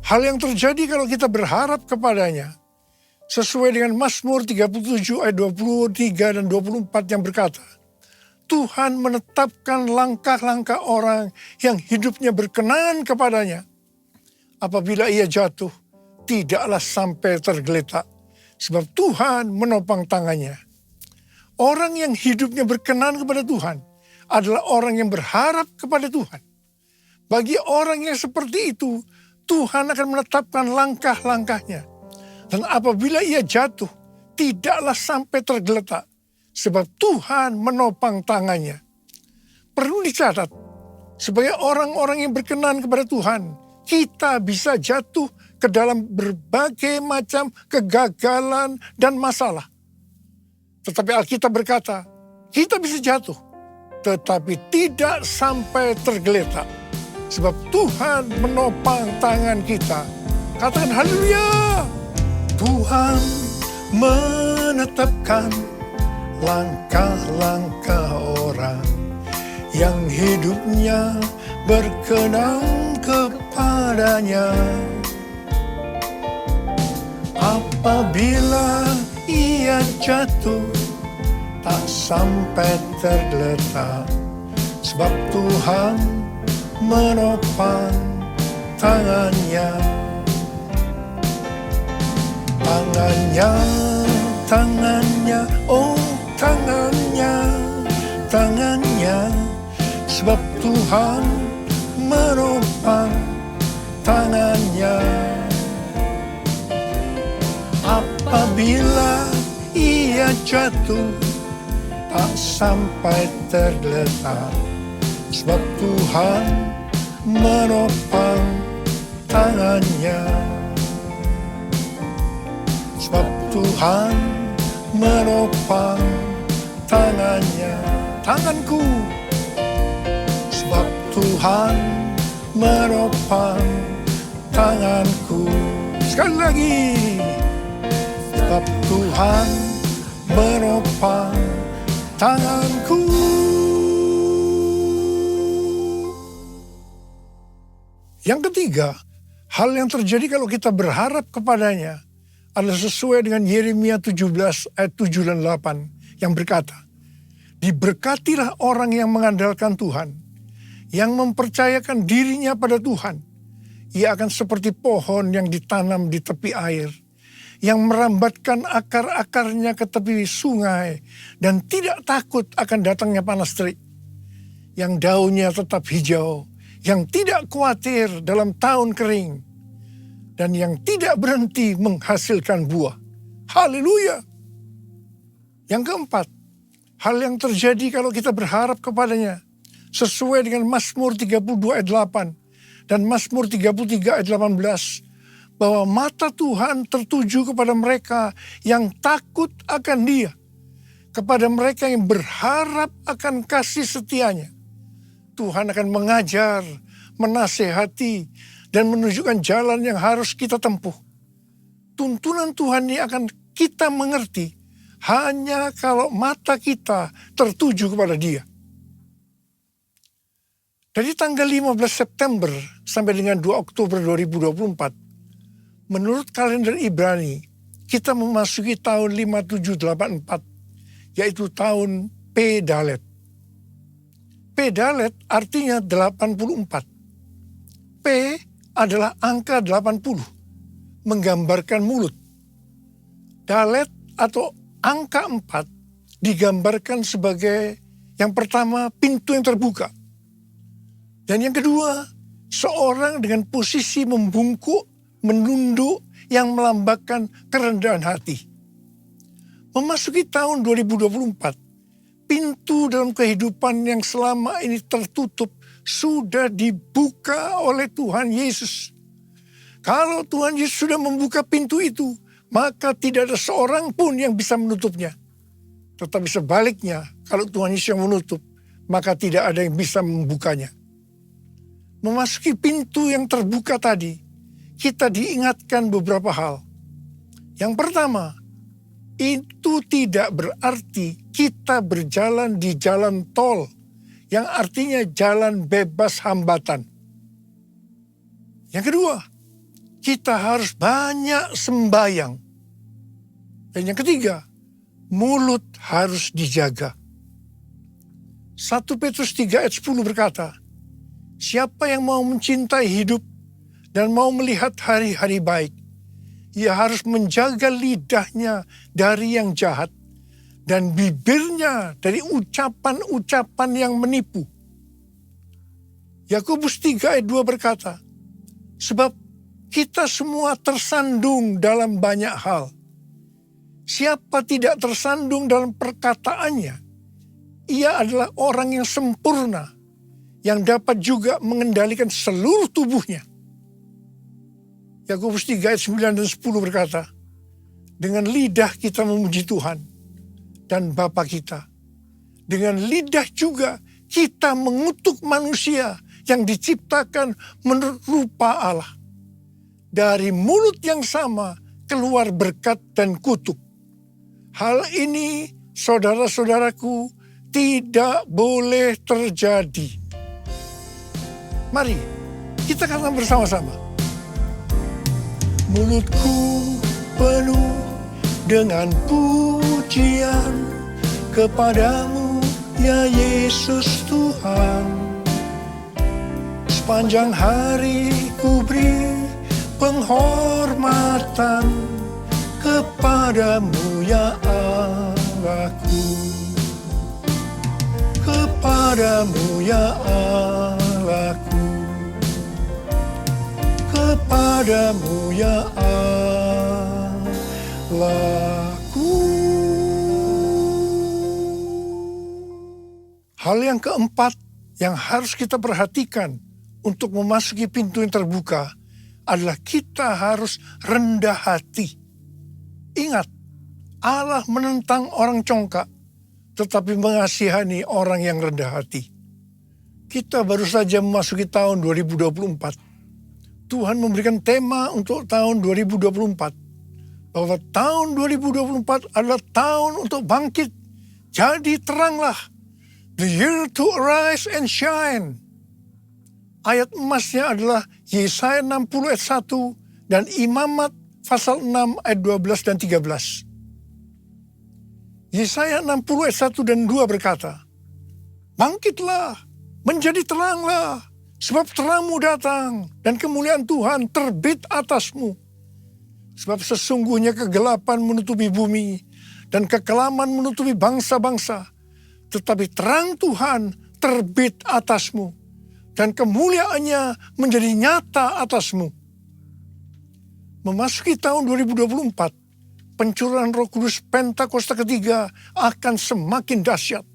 hal yang terjadi kalau kita berharap kepadanya, sesuai dengan Mazmur 37 ayat 23 dan 24 yang berkata, Tuhan menetapkan langkah-langkah orang yang hidupnya berkenan kepadanya. Apabila ia jatuh, tidaklah sampai tergeletak, sebab Tuhan menopang tangannya. Orang yang hidupnya berkenan kepada Tuhan adalah orang yang berharap kepada Tuhan. Bagi orang yang seperti itu, Tuhan akan menetapkan langkah-langkahnya. Dan apabila ia jatuh, tidaklah sampai tergeletak, sebab Tuhan menopang tangannya. Perlu dicatat, sebagai orang-orang yang berkenan kepada Tuhan, kita bisa jatuh ke dalam berbagai macam kegagalan dan masalah. Tetapi Alkitab berkata, kita bisa jatuh, tetapi tidak sampai tergeletak. Sebab Tuhan menopang tangan kita. Katakan haleluya. Tuhan menetapkan langkah-langkah orang yang hidupnya berkenan kepadanya. Apabila ia jatuh, tak sampai tergeletak, sebab Tuhan menopang tangannya. Tangannya, tangannya, oh tangannya, tangannya, sebab Tuhan menopang tangannya. Apabila ia jatuh, tak sampai tergeletak, sebab Tuhan menopang tangannya. Sebab Tuhan menopang tangannya. Tanganku. Sebab Tuhan menopang tanganku. Sekali lagi. Sebab Tuhan menopang tanganku. Yang ketiga, hal yang terjadi kalau kita berharap kepadanya adalah sesuai dengan Yeremia 17 ayat 7 dan 8 yang berkata, diberkatilah orang yang mengandalkan Tuhan, yang mempercayakan dirinya pada Tuhan. Ia akan seperti pohon yang ditanam di tepi air, yang merambatkan akar-akarnya ke tepi sungai dan tidak takut akan datangnya panas terik, yang daunnya tetap hijau, yang tidak khawatir dalam tahun kering, dan yang tidak berhenti menghasilkan buah. Haleluya. Yang keempat, hal yang terjadi kalau kita berharap kepadanya, sesuai dengan Mazmur 32 ayat 8 dan Mazmur 33 ayat 18, bahwa mata Tuhan tertuju kepada mereka yang takut akan Dia, kepada mereka yang berharap akan kasih setianya. Tuhan akan mengajar, menasehati, dan menunjukkan jalan yang harus kita tempuh. Tuntunan Tuhan ini akan kita mengerti hanya kalau mata kita tertuju kepada Dia. Dari tanggal 15 September sampai dengan 2 Oktober 2024, menurut kalender Ibrani, kita memasuki tahun 5784, yaitu tahun P Dalet. P Dalet artinya 84. P adalah angka 80, menggambarkan mulut. Dalet atau angka 4 digambarkan sebagai yang pertama, pintu yang terbuka. Dan yang kedua, seorang dengan posisi membungkuk, menunduk yang melambangkan kerendahan hati. Memasuki tahun 2024, pintu dalam kehidupan yang selama ini tertutup sudah dibuka oleh Tuhan Yesus. Kalau Tuhan Yesus sudah membuka pintu itu, maka tidak ada seorang pun yang bisa menutupnya. Tetapi sebaliknya, kalau Tuhan Yesus yang menutup, maka tidak ada yang bisa membukanya. Memasuki pintu yang terbuka tadi, kita diingatkan beberapa hal. Yang pertama, itu tidak berarti kita berjalan di jalan tol, yang artinya jalan bebas hambatan. Yang kedua, kita harus banyak sembahyang. Dan yang ketiga, mulut harus dijaga. 1 Petrus 3 ayat 10 berkata, siapa yang mau mencintai hidup dan mau melihat hari-hari baik, ia harus menjaga lidahnya dari yang jahat dan bibirnya dari ucapan-ucapan yang menipu. Yakobus 3 ayat 2 berkata, sebab kita semua tersandung dalam banyak hal. Siapa tidak tersandung dalam perkataannya, ia adalah orang yang sempurna, yang dapat juga mengendalikan seluruh tubuhnya. Yakobus 3 ayat 9 dan 10 berkata, dengan lidah kita memuji Tuhan dan Bapa kita. Dengan lidah juga kita mengutuk manusia yang diciptakan menurut rupa Allah. Dari mulut yang sama keluar berkat dan kutuk. Hal ini, saudara-saudaraku, tidak boleh terjadi. Mari kita katakan bersama-sama. Mulutku penuh dengan pujian kepadamu, ya Yesus Tuhan. Sepanjang hari ku beri penghormatan kepadamu, ya Allahku. Kepadamu, ya Allahku. Kepadamu, ya Allahku. Hal yang keempat yang harus kita perhatikan untuk memasuki pintu yang terbuka adalah kita harus rendah hati. Ingat, Allah menentang orang congkak, tetapi mengasihani orang yang rendah hati. Kita baru saja memasuki tahun 2024. Tuhan memberikan tema untuk tahun 2024. Bahwa tahun 2024 adalah tahun untuk bangkit. Jadi teranglah. The year to arise and shine. Ayat emasnya adalah Yesaya 60 ayat 1 dan Imamat pasal 6 ayat 12 dan 13. Yesaya 60 ayat 1 dan 2 berkata, bangkitlah, menjadi teranglah, sebab terangmu datang dan kemuliaan Tuhan terbit atasmu. Sebab sesungguhnya kegelapan menutupi bumi dan kekelaman menutupi bangsa-bangsa. Tetapi terang Tuhan terbit atasmu dan kemuliaannya menjadi nyata atasmu. Memasuki tahun 2024, pencurahan Roh Kudus Pentakosta ketiga akan semakin dahsyat.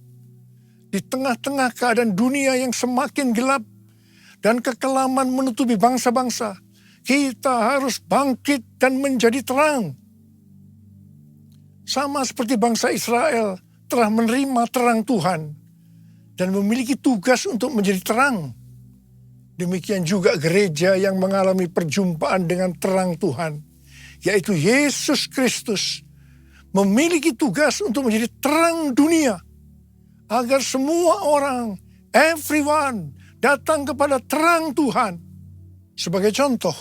di tengah-tengah keadaan dunia yang semakin gelap dan kekelaman menutupi bangsa-bangsa, kita harus bangkit dan menjadi terang. Sama seperti bangsa Israel telah menerima terang Tuhan dan memiliki tugas untuk menjadi terang. Demikian juga gereja yang mengalami perjumpaan dengan terang Tuhan, yaitu Yesus Kristus, memiliki tugas untuk menjadi terang dunia, agar semua orang, everyone, datang kepada terang Tuhan. Sebagai contoh,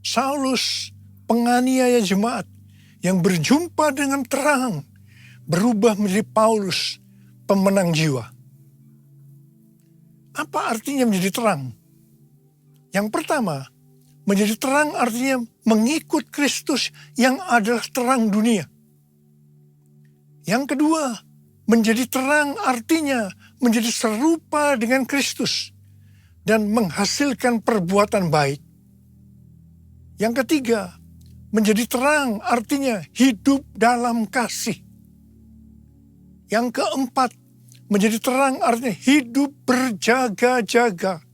Saulus, penganiaya jemaat, yang berjumpa dengan terang, berubah menjadi Paulus, pemenang jiwa. Apa artinya menjadi terang? Yang pertama, menjadi terang artinya mengikut Kristus yang adalah terang dunia. Yang kedua, menjadi terang artinya menjadi serupa dengan Kristus dan menghasilkan perbuatan baik. Yang ketiga, menjadi terang artinya hidup dalam kasih. Yang keempat, menjadi terang artinya hidup berjaga-jaga.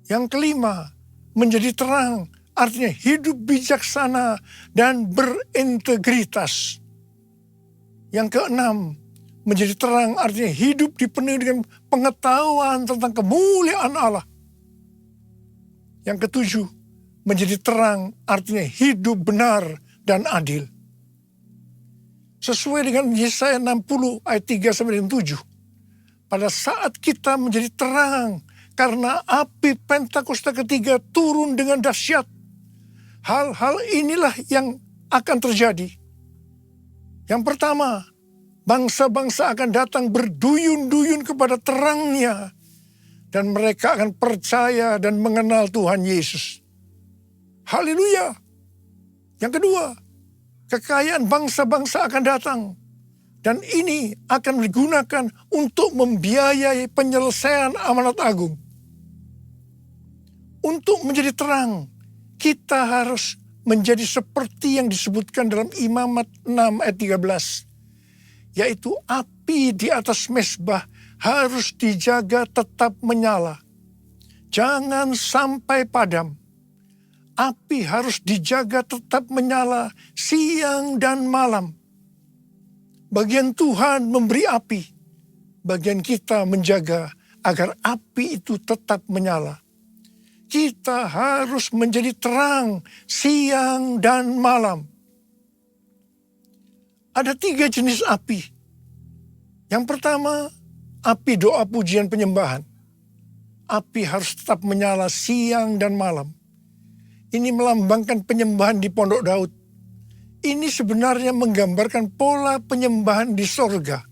Yang kelima, menjadi terang artinya hidup bijaksana dan berintegritas. Yang keenam, menjadi terang artinya hidup dipenuhi dengan pengetahuan tentang kemuliaan Allah. Yang ketujuh, menjadi terang artinya hidup benar dan adil. Sesuai dengan Yesaya 60 ayat 3-7. Pada saat kita menjadi terang karena api Pentakosta ketiga turun dengan dahsyat, hal-hal inilah yang akan terjadi. Yang pertama, bangsa-bangsa akan datang berduyun-duyun kepada terangnya, dan mereka akan percaya dan mengenal Tuhan Yesus. Haleluya. Yang kedua, kekayaan bangsa-bangsa akan datang, dan ini akan digunakan untuk membiayai penyelesaian amanat agung. Untuk menjadi terang, kita harus menjadi seperti yang disebutkan dalam Imamat 6 ayat 13. Yaitu api di atas mezbah harus dijaga tetap menyala. Jangan sampai padam. Api harus dijaga tetap menyala siang dan malam. Bagian Tuhan memberi api. Bagian kita menjaga agar api itu tetap menyala. Kita harus menjadi terang siang dan malam. Ada 3 jenis api. Yang pertama, api doa pujian penyembahan. Api harus tetap menyala siang dan malam. Ini melambangkan penyembahan di Pondok Daud. Ini sebenarnya menggambarkan pola penyembahan di sorga.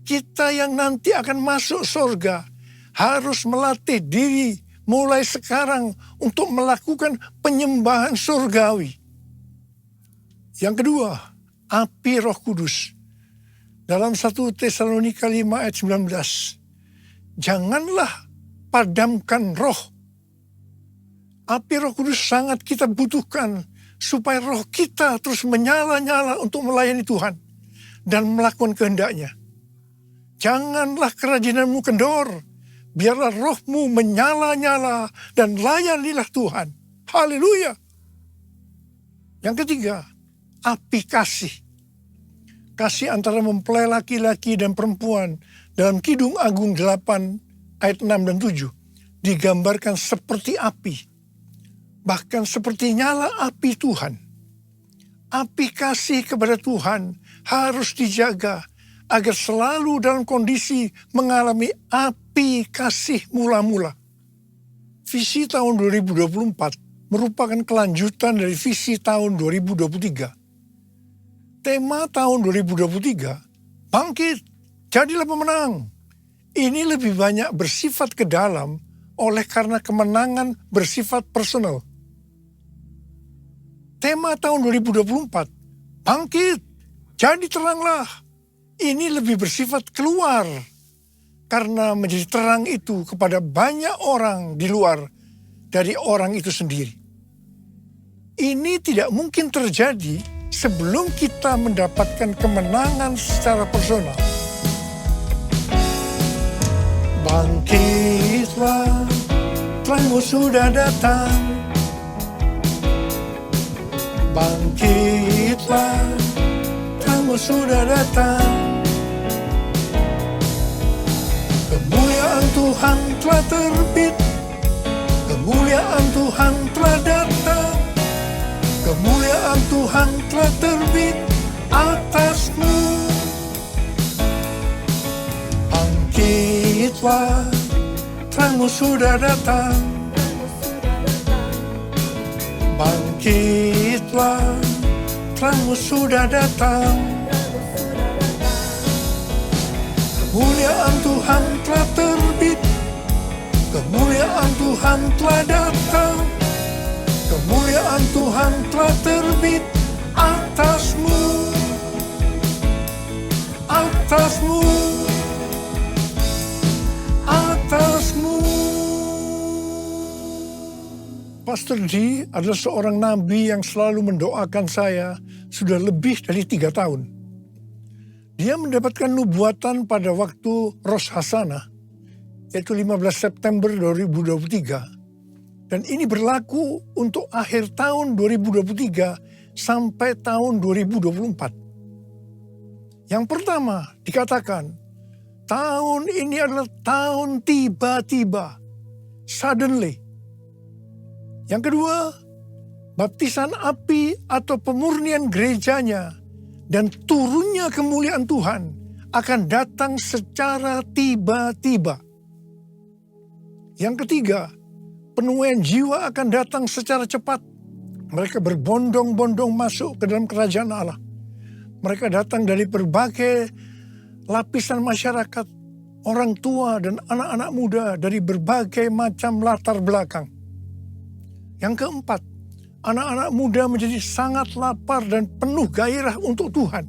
Kita yang nanti akan masuk sorga harus melatih diri mulai sekarang untuk melakukan penyembahan surgawi. Yang kedua, api Roh Kudus. Dalam 1 Tesalonika 5 ayat 19. Janganlah padamkan roh. Api Roh Kudus sangat kita butuhkan supaya roh kita terus menyala-nyala untuk melayani Tuhan dan melakukan kehendak-Nya. Janganlah kerajinanmu kendor. Biarlah rohmu menyala-nyala dan layanilah Tuhan. Haleluya. Yang ketiga, api kasih. Kasih antara mempelai laki-laki dan perempuan dalam Kidung Agung 8 ayat 6 dan 7 digambarkan seperti api. Bahkan seperti nyala api Tuhan. Api kasih kepada Tuhan harus dijaga agar selalu dalam kondisi mengalami api kasih mula-mula. Visi tahun 2024 merupakan kelanjutan dari visi tahun 2023. Tema tahun 2023, bangkit, jadilah pemenang. Ini lebih banyak bersifat ke dalam oleh karena kemenangan bersifat personal. Tema tahun 2024, bangkit, jadi teranglah. Ini lebih bersifat keluar, karena menjadi terang itu kepada banyak orang di luar dari orang itu sendiri. Ini tidak mungkin terjadi sebelum kita mendapatkan kemenangan secara personal. Bangkitlah, terangmu sudah datang. Bangkitlah, terangmu sudah datang. Kemuliaan Tuhan telah terbit, kemuliaan Tuhan telah datang. Kemuliaan Tuhan telah terbit atasmu. Bangkitlah, terangmu sudah datang. Bangkitlah, terangmu sudah datang. Kemuliaan Tuhan telah terbit, kemuliaan Tuhan telah datang. Kemuliaan Tuhan telah terbit atasmu, atasmu, atasmu. Pastor D adalah seorang nabi yang selalu mendoakan saya sudah lebih dari 3 tahun. Dia mendapatkan nubuatan pada waktu Rosh Hashanah, yaitu 15 September 2023. Dan ini berlaku untuk akhir tahun 2023 sampai tahun 2024. Yang pertama dikatakan, tahun ini adalah tahun tiba-tiba, suddenly. Yang kedua, baptisan api atau pemurnian gerejanya dan turunnya kemuliaan Tuhan akan datang secara tiba-tiba. Yang ketiga, penuaian jiwa akan datang secara cepat. Mereka berbondong-bondong masuk ke dalam kerajaan Allah. Mereka datang dari berbagai lapisan masyarakat, orang tua dan anak-anak muda dari berbagai macam latar belakang. Yang keempat, anak-anak muda menjadi sangat lapar dan penuh gairah untuk Tuhan.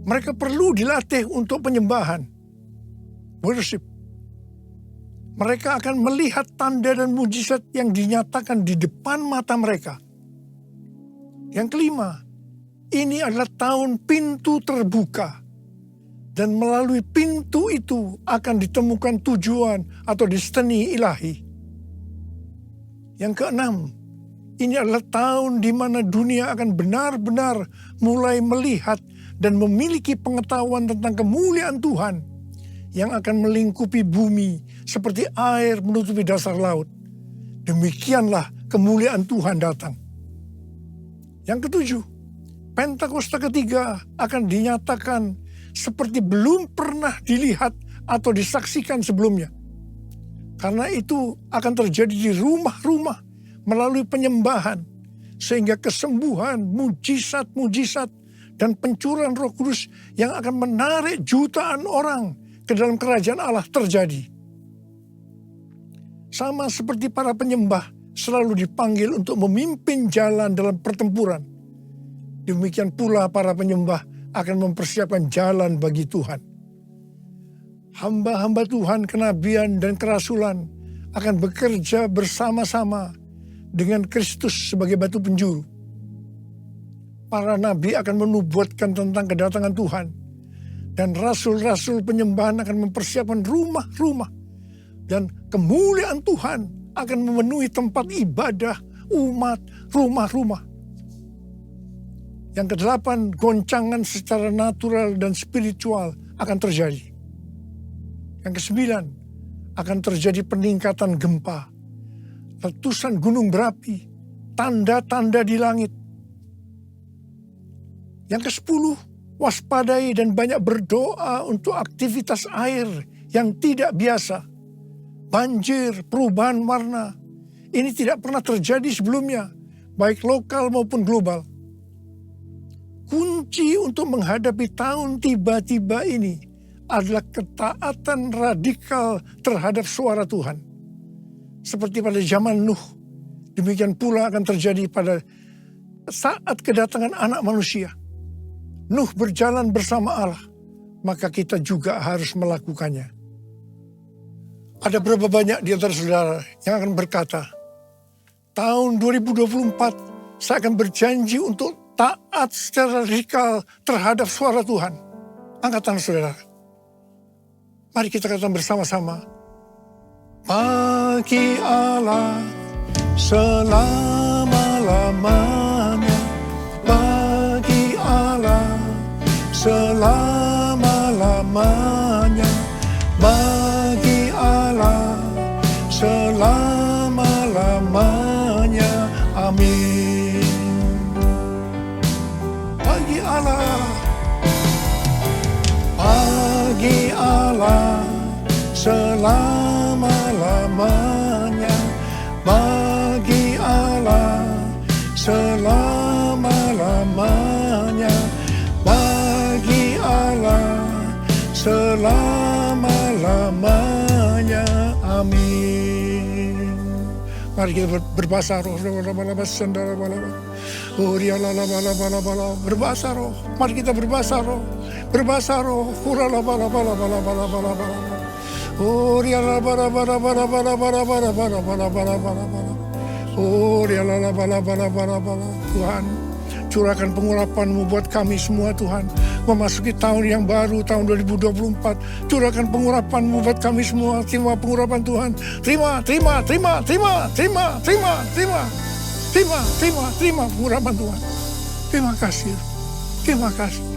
Mereka perlu dilatih untuk penyembahan, worship. Mereka akan melihat tanda dan mujizat yang dinyatakan di depan mata mereka. Yang kelima, ini adalah tahun pintu terbuka. Dan melalui pintu itu akan ditemukan tujuan atau destiny ilahi. Yang keenam, ini adalah tahun di mana dunia akan benar-benar mulai melihat dan memiliki pengetahuan tentang kemuliaan Tuhan yang akan melingkupi bumi seperti air menutupi dasar laut. Demikianlah kemuliaan Tuhan datang. Yang ketujuh, Pentakosta ketiga akan dinyatakan seperti belum pernah dilihat atau disaksikan sebelumnya. Karena itu akan terjadi di rumah-rumah melalui penyembahan, sehingga kesembuhan, mujizat-mujizat, dan pencurahan Roh Kudus yang akan menarik jutaan orang ke dalam kerajaan Allah terjadi. Sama seperti para penyembah selalu dipanggil untuk memimpin jalan dalam pertempuran. Demikian pula para penyembah akan mempersiapkan jalan bagi Tuhan. Hamba-hamba Tuhan, kenabian dan kerasulan akan bekerja bersama-sama dengan Kristus sebagai batu penjuru. Para nabi akan menubuatkan tentang kedatangan Tuhan. Dan rasul-rasul penyembahan akan mempersiapkan rumah-rumah. Dan kemuliaan Tuhan akan memenuhi tempat ibadah, umat, rumah-rumah. Yang kedelapan, goncangan secara natural dan spiritual akan terjadi. Yang kesembilan, akan terjadi peningkatan gempa, letusan gunung berapi, tanda-tanda di langit. Yang kesepuluh, waspadai dan banyak berdoa untuk aktivitas air yang tidak biasa. Banjir, perubahan warna. Ini tidak pernah terjadi sebelumnya, baik lokal maupun global. Kunci untuk menghadapi tahun tiba-tiba ini adalah ketaatan radikal terhadap suara Tuhan. Seperti pada zaman Nuh, demikian pula akan terjadi pada saat kedatangan anak manusia. Nuh berjalan bersama Allah, maka kita juga harus melakukannya. Ada berapa banyak di antara saudara yang akan berkata, tahun 2024 saya akan berjanji untuk taat secara radikal terhadap suara Tuhan. Angkat tangan saudara. Mari kita katakan bersama-sama. Bagi Allah selama-lamanya, bagi Allah selama-lamanya, bagi Allah selama-lamanya. Amin. Bagi Allah, bagi Allah selama-lamanya, bagi Allah selama-lamanya, bagi Allah selama-lamanya. Amin. Mari kita berbahasa roh. Berbahasa roh. Mari kita berbahasa roh. Berbahasa roh. Tuhan, curahkan pengurapan-Mu buat kami semua Tuhan. Memasuki tahun yang baru, tahun 2024. Curahkan pengurapan-Mu buat kami semua. Terima pengurapan Tuhan. Terima pengurapan Tuhan. Terima kasih. Terima kasih.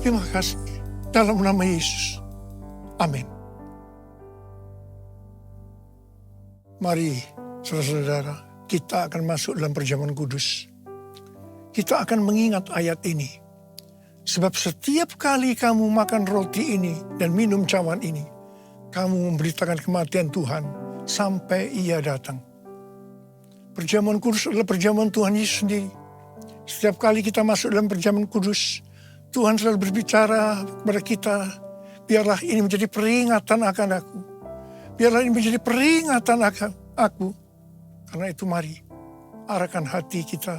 Terima kasih. Dalam nama Yesus. Amin. Mari, saudara-saudara, kita akan masuk dalam perjamuan kudus. Kita akan mengingat ayat ini. Sebab setiap kali kamu makan roti ini dan minum cawan ini, kamu memberitakan kematian Tuhan sampai Ia datang. Perjamuan kudus adalah perjamuan Tuhan Yesus sendiri. Setiap kali kita masuk dalam perjamuan kudus, Tuhan selalu berbicara kepada kita, biarlah ini menjadi peringatan akan aku. Biarlah ini menjadi peringatan akan aku. Karena itu mari, arahkan hati kita,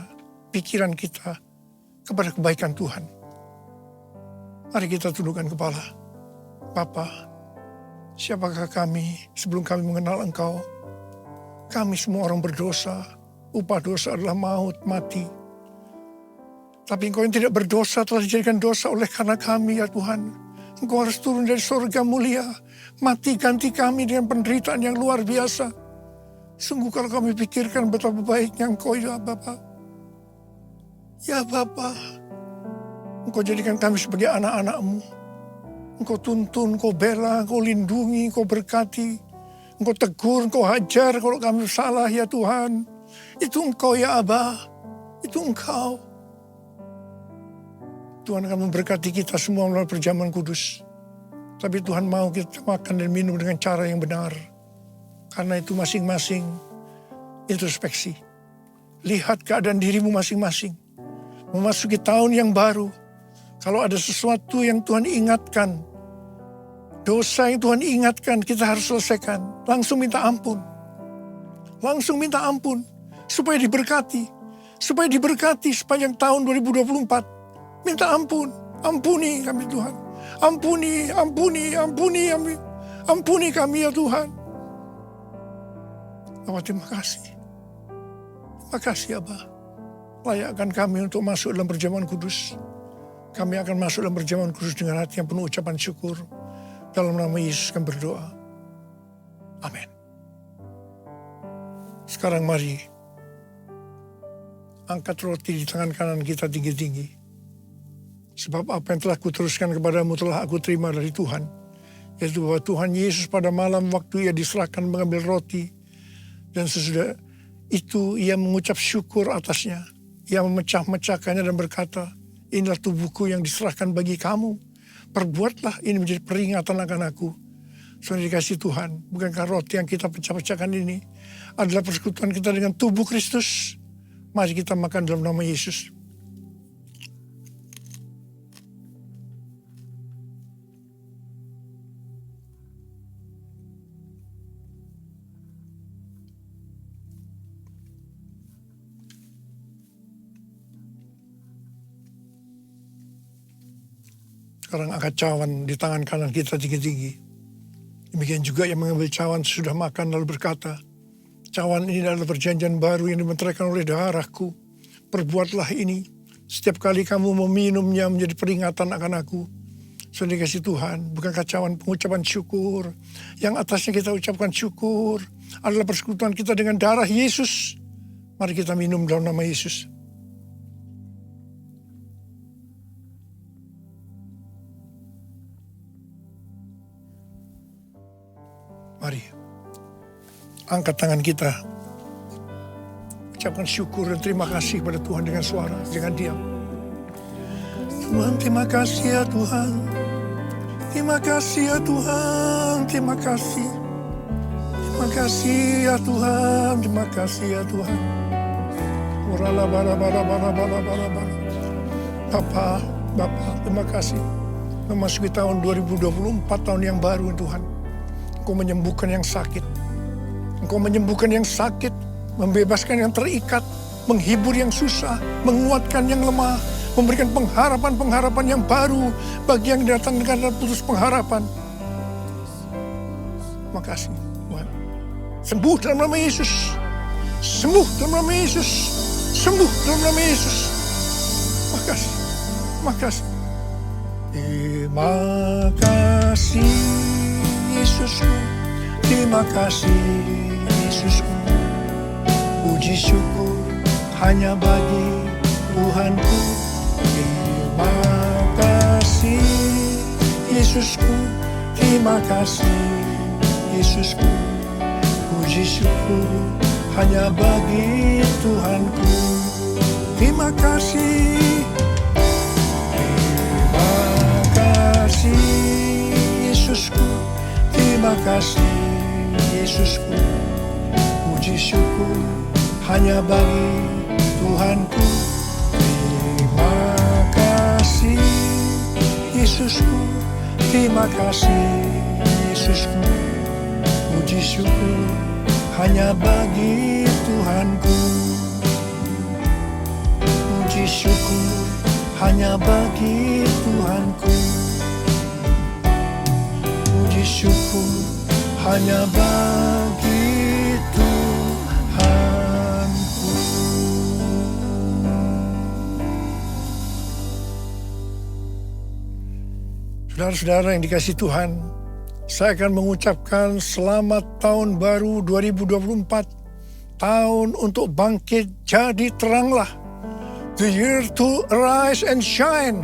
pikiran kita kepada kebaikan Tuhan. Mari kita tundukkan kepala. Bapa, siapakah kami sebelum kami mengenal Engkau? Kami semua orang berdosa. Upah dosa adalah maut, mati. Tapi Engkau yang tidak berdosa telah dijadikan dosa oleh karena kami, ya Tuhan. Engkau harus turun dari surga mulia. Mati ganti kami dengan penderitaan yang luar biasa. Sungguh kalau kami pikirkan betapa baiknya Engkau, ya Bapa. Ya Bapa, Engkau jadikan kami sebagai anak-anak-Mu. Engkau tuntun, Engkau bela, Engkau lindungi, Engkau berkati. Engkau tegur, Engkau hajar kalau kami salah, ya Tuhan. Itu Engkau, ya Abah. Itu Engkau. Tuhan akan memberkati kita semua melalui perjamuan kudus. Tapi Tuhan mau kita makan dan minum dengan cara yang benar. Karena itu masing-masing introspeksi. Lihat keadaan dirimu masing-masing. Memasuki tahun yang baru. Kalau ada sesuatu yang Tuhan ingatkan, dosa yang Tuhan ingatkan, kita harus selesaikan. Langsung minta ampun. Langsung minta ampun. Supaya diberkati. Supaya diberkati sepanjang tahun 2024. Minta ampun. Ampuni kami Tuhan. Ampuni kami ya Tuhan. Bapak, terima kasih. Terima kasih Abah. Layakkan kami untuk masuk dalam perjamuan kudus. Kami akan masuk dalam perjamuan kudus dengan hati yang penuh ucapan syukur. Dalam nama Yesus kami berdoa. Amin. Sekarang mari angkat roti di tangan kanan kita tinggi-tinggi. Sebab apa yang telah kuteruskan kepadamu telah aku terima dari Tuhan. Yaitu bahwa Tuhan Yesus pada malam waktu Ia diserahkan mengambil roti. Dan sesudah itu Ia mengucap syukur atasnya. Ia memecah-mecahkannya dan berkata, inilah tubuhku yang diserahkan bagi kamu. Perbuatlah ini menjadi peringatan akan aku. Saudara dikasih Tuhan, bukankah roti yang kita pecah-pecahkan ini adalah persekutuan kita dengan tubuh Kristus? Mari kita makan dalam nama Yesus. Sekarang angkat cawan di tangan kanan kita tinggi-tinggi. Demikian juga yang mengambil cawan sudah makan lalu berkata, cawan ini adalah perjanjian baru yang dimeteraikan oleh darahku. Perbuatlah ini. Setiap kali kamu meminumnya menjadi peringatan akan aku. sudah dikasih Tuhan, bukan kacauan pengucapan syukur. Yang atasnya kita ucapkan syukur adalah persekutuan kita dengan darah Yesus. Mari kita minum dalam nama Yesus. Mari, angkat tangan kita. Ucapkan syukur dan terima kasih kepada Tuhan dengan suara, jangan diam. Tuhan, terima kasih ya Tuhan. Terima kasih ya Tuhan, terima kasih. Terima kasih ya Tuhan, terima kasih ya Tuhan. Bapa, terima kasih. Memasuki tahun 2024, tahun yang baru Tuhan. Engkau menyembuhkan yang sakit. Engkau menyembuhkan yang sakit, membebaskan yang terikat, menghibur yang susah, menguatkan yang lemah, memberikan pengharapan-pengharapan yang baru bagi yang datang dengan putus pengharapan. Makasih Tuhan. Sembuh dalam nama Yesus. Sembuh dalam nama Yesus. Sembuh dalam nama Yesus. Makasih. Makasih. Terima kasih Yesusku. Terima kasih Yesusku. Puji syukur hanya bagi Tuhanku. Terima kasih Yesusku. Terima kasih Yesusku. Puji syukur hanya bagi Tuhanku. Terima kasih. Terima kasih Yesusku. Terima kasih Yesusku. Puji syukur hanya bagi Tuhanku. Terima kasih Yesusku. Terima kasih Yesusku. Puji syukur hanya bagi Tuhanku. Puji syukur hanya bagi Tuhanku. Puji syukur hanya bagi Tuhanku. Saudara-saudara yang dikasihi Tuhan, saya akan mengucapkan selamat tahun baru 2024. Tahun untuk bangkit jadi teranglah. The year to arise and shine.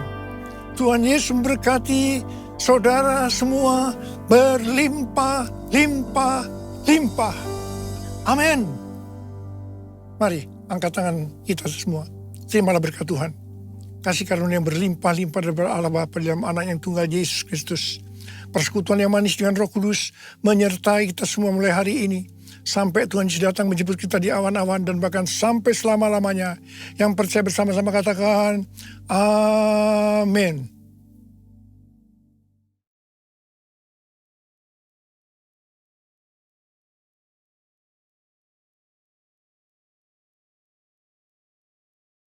Tuhan Yesus memberkati saudara semua berlimpah, limpah, limpah. Amin. Mari angkat tangan kita semua. Terimalah berkat Tuhan. Kasih karunia yang berlimpah-limpah dari Allah Bapa dalam anak yang tunggal Yesus Kristus. Persekutuan yang manis dengan Roh Kudus menyertai kita semua mulai hari ini. Sampai Tuhan Yesus datang menjemput kita di awan-awan dan bahkan sampai selama-lamanya. Yang percaya bersama-sama katakan, Amin.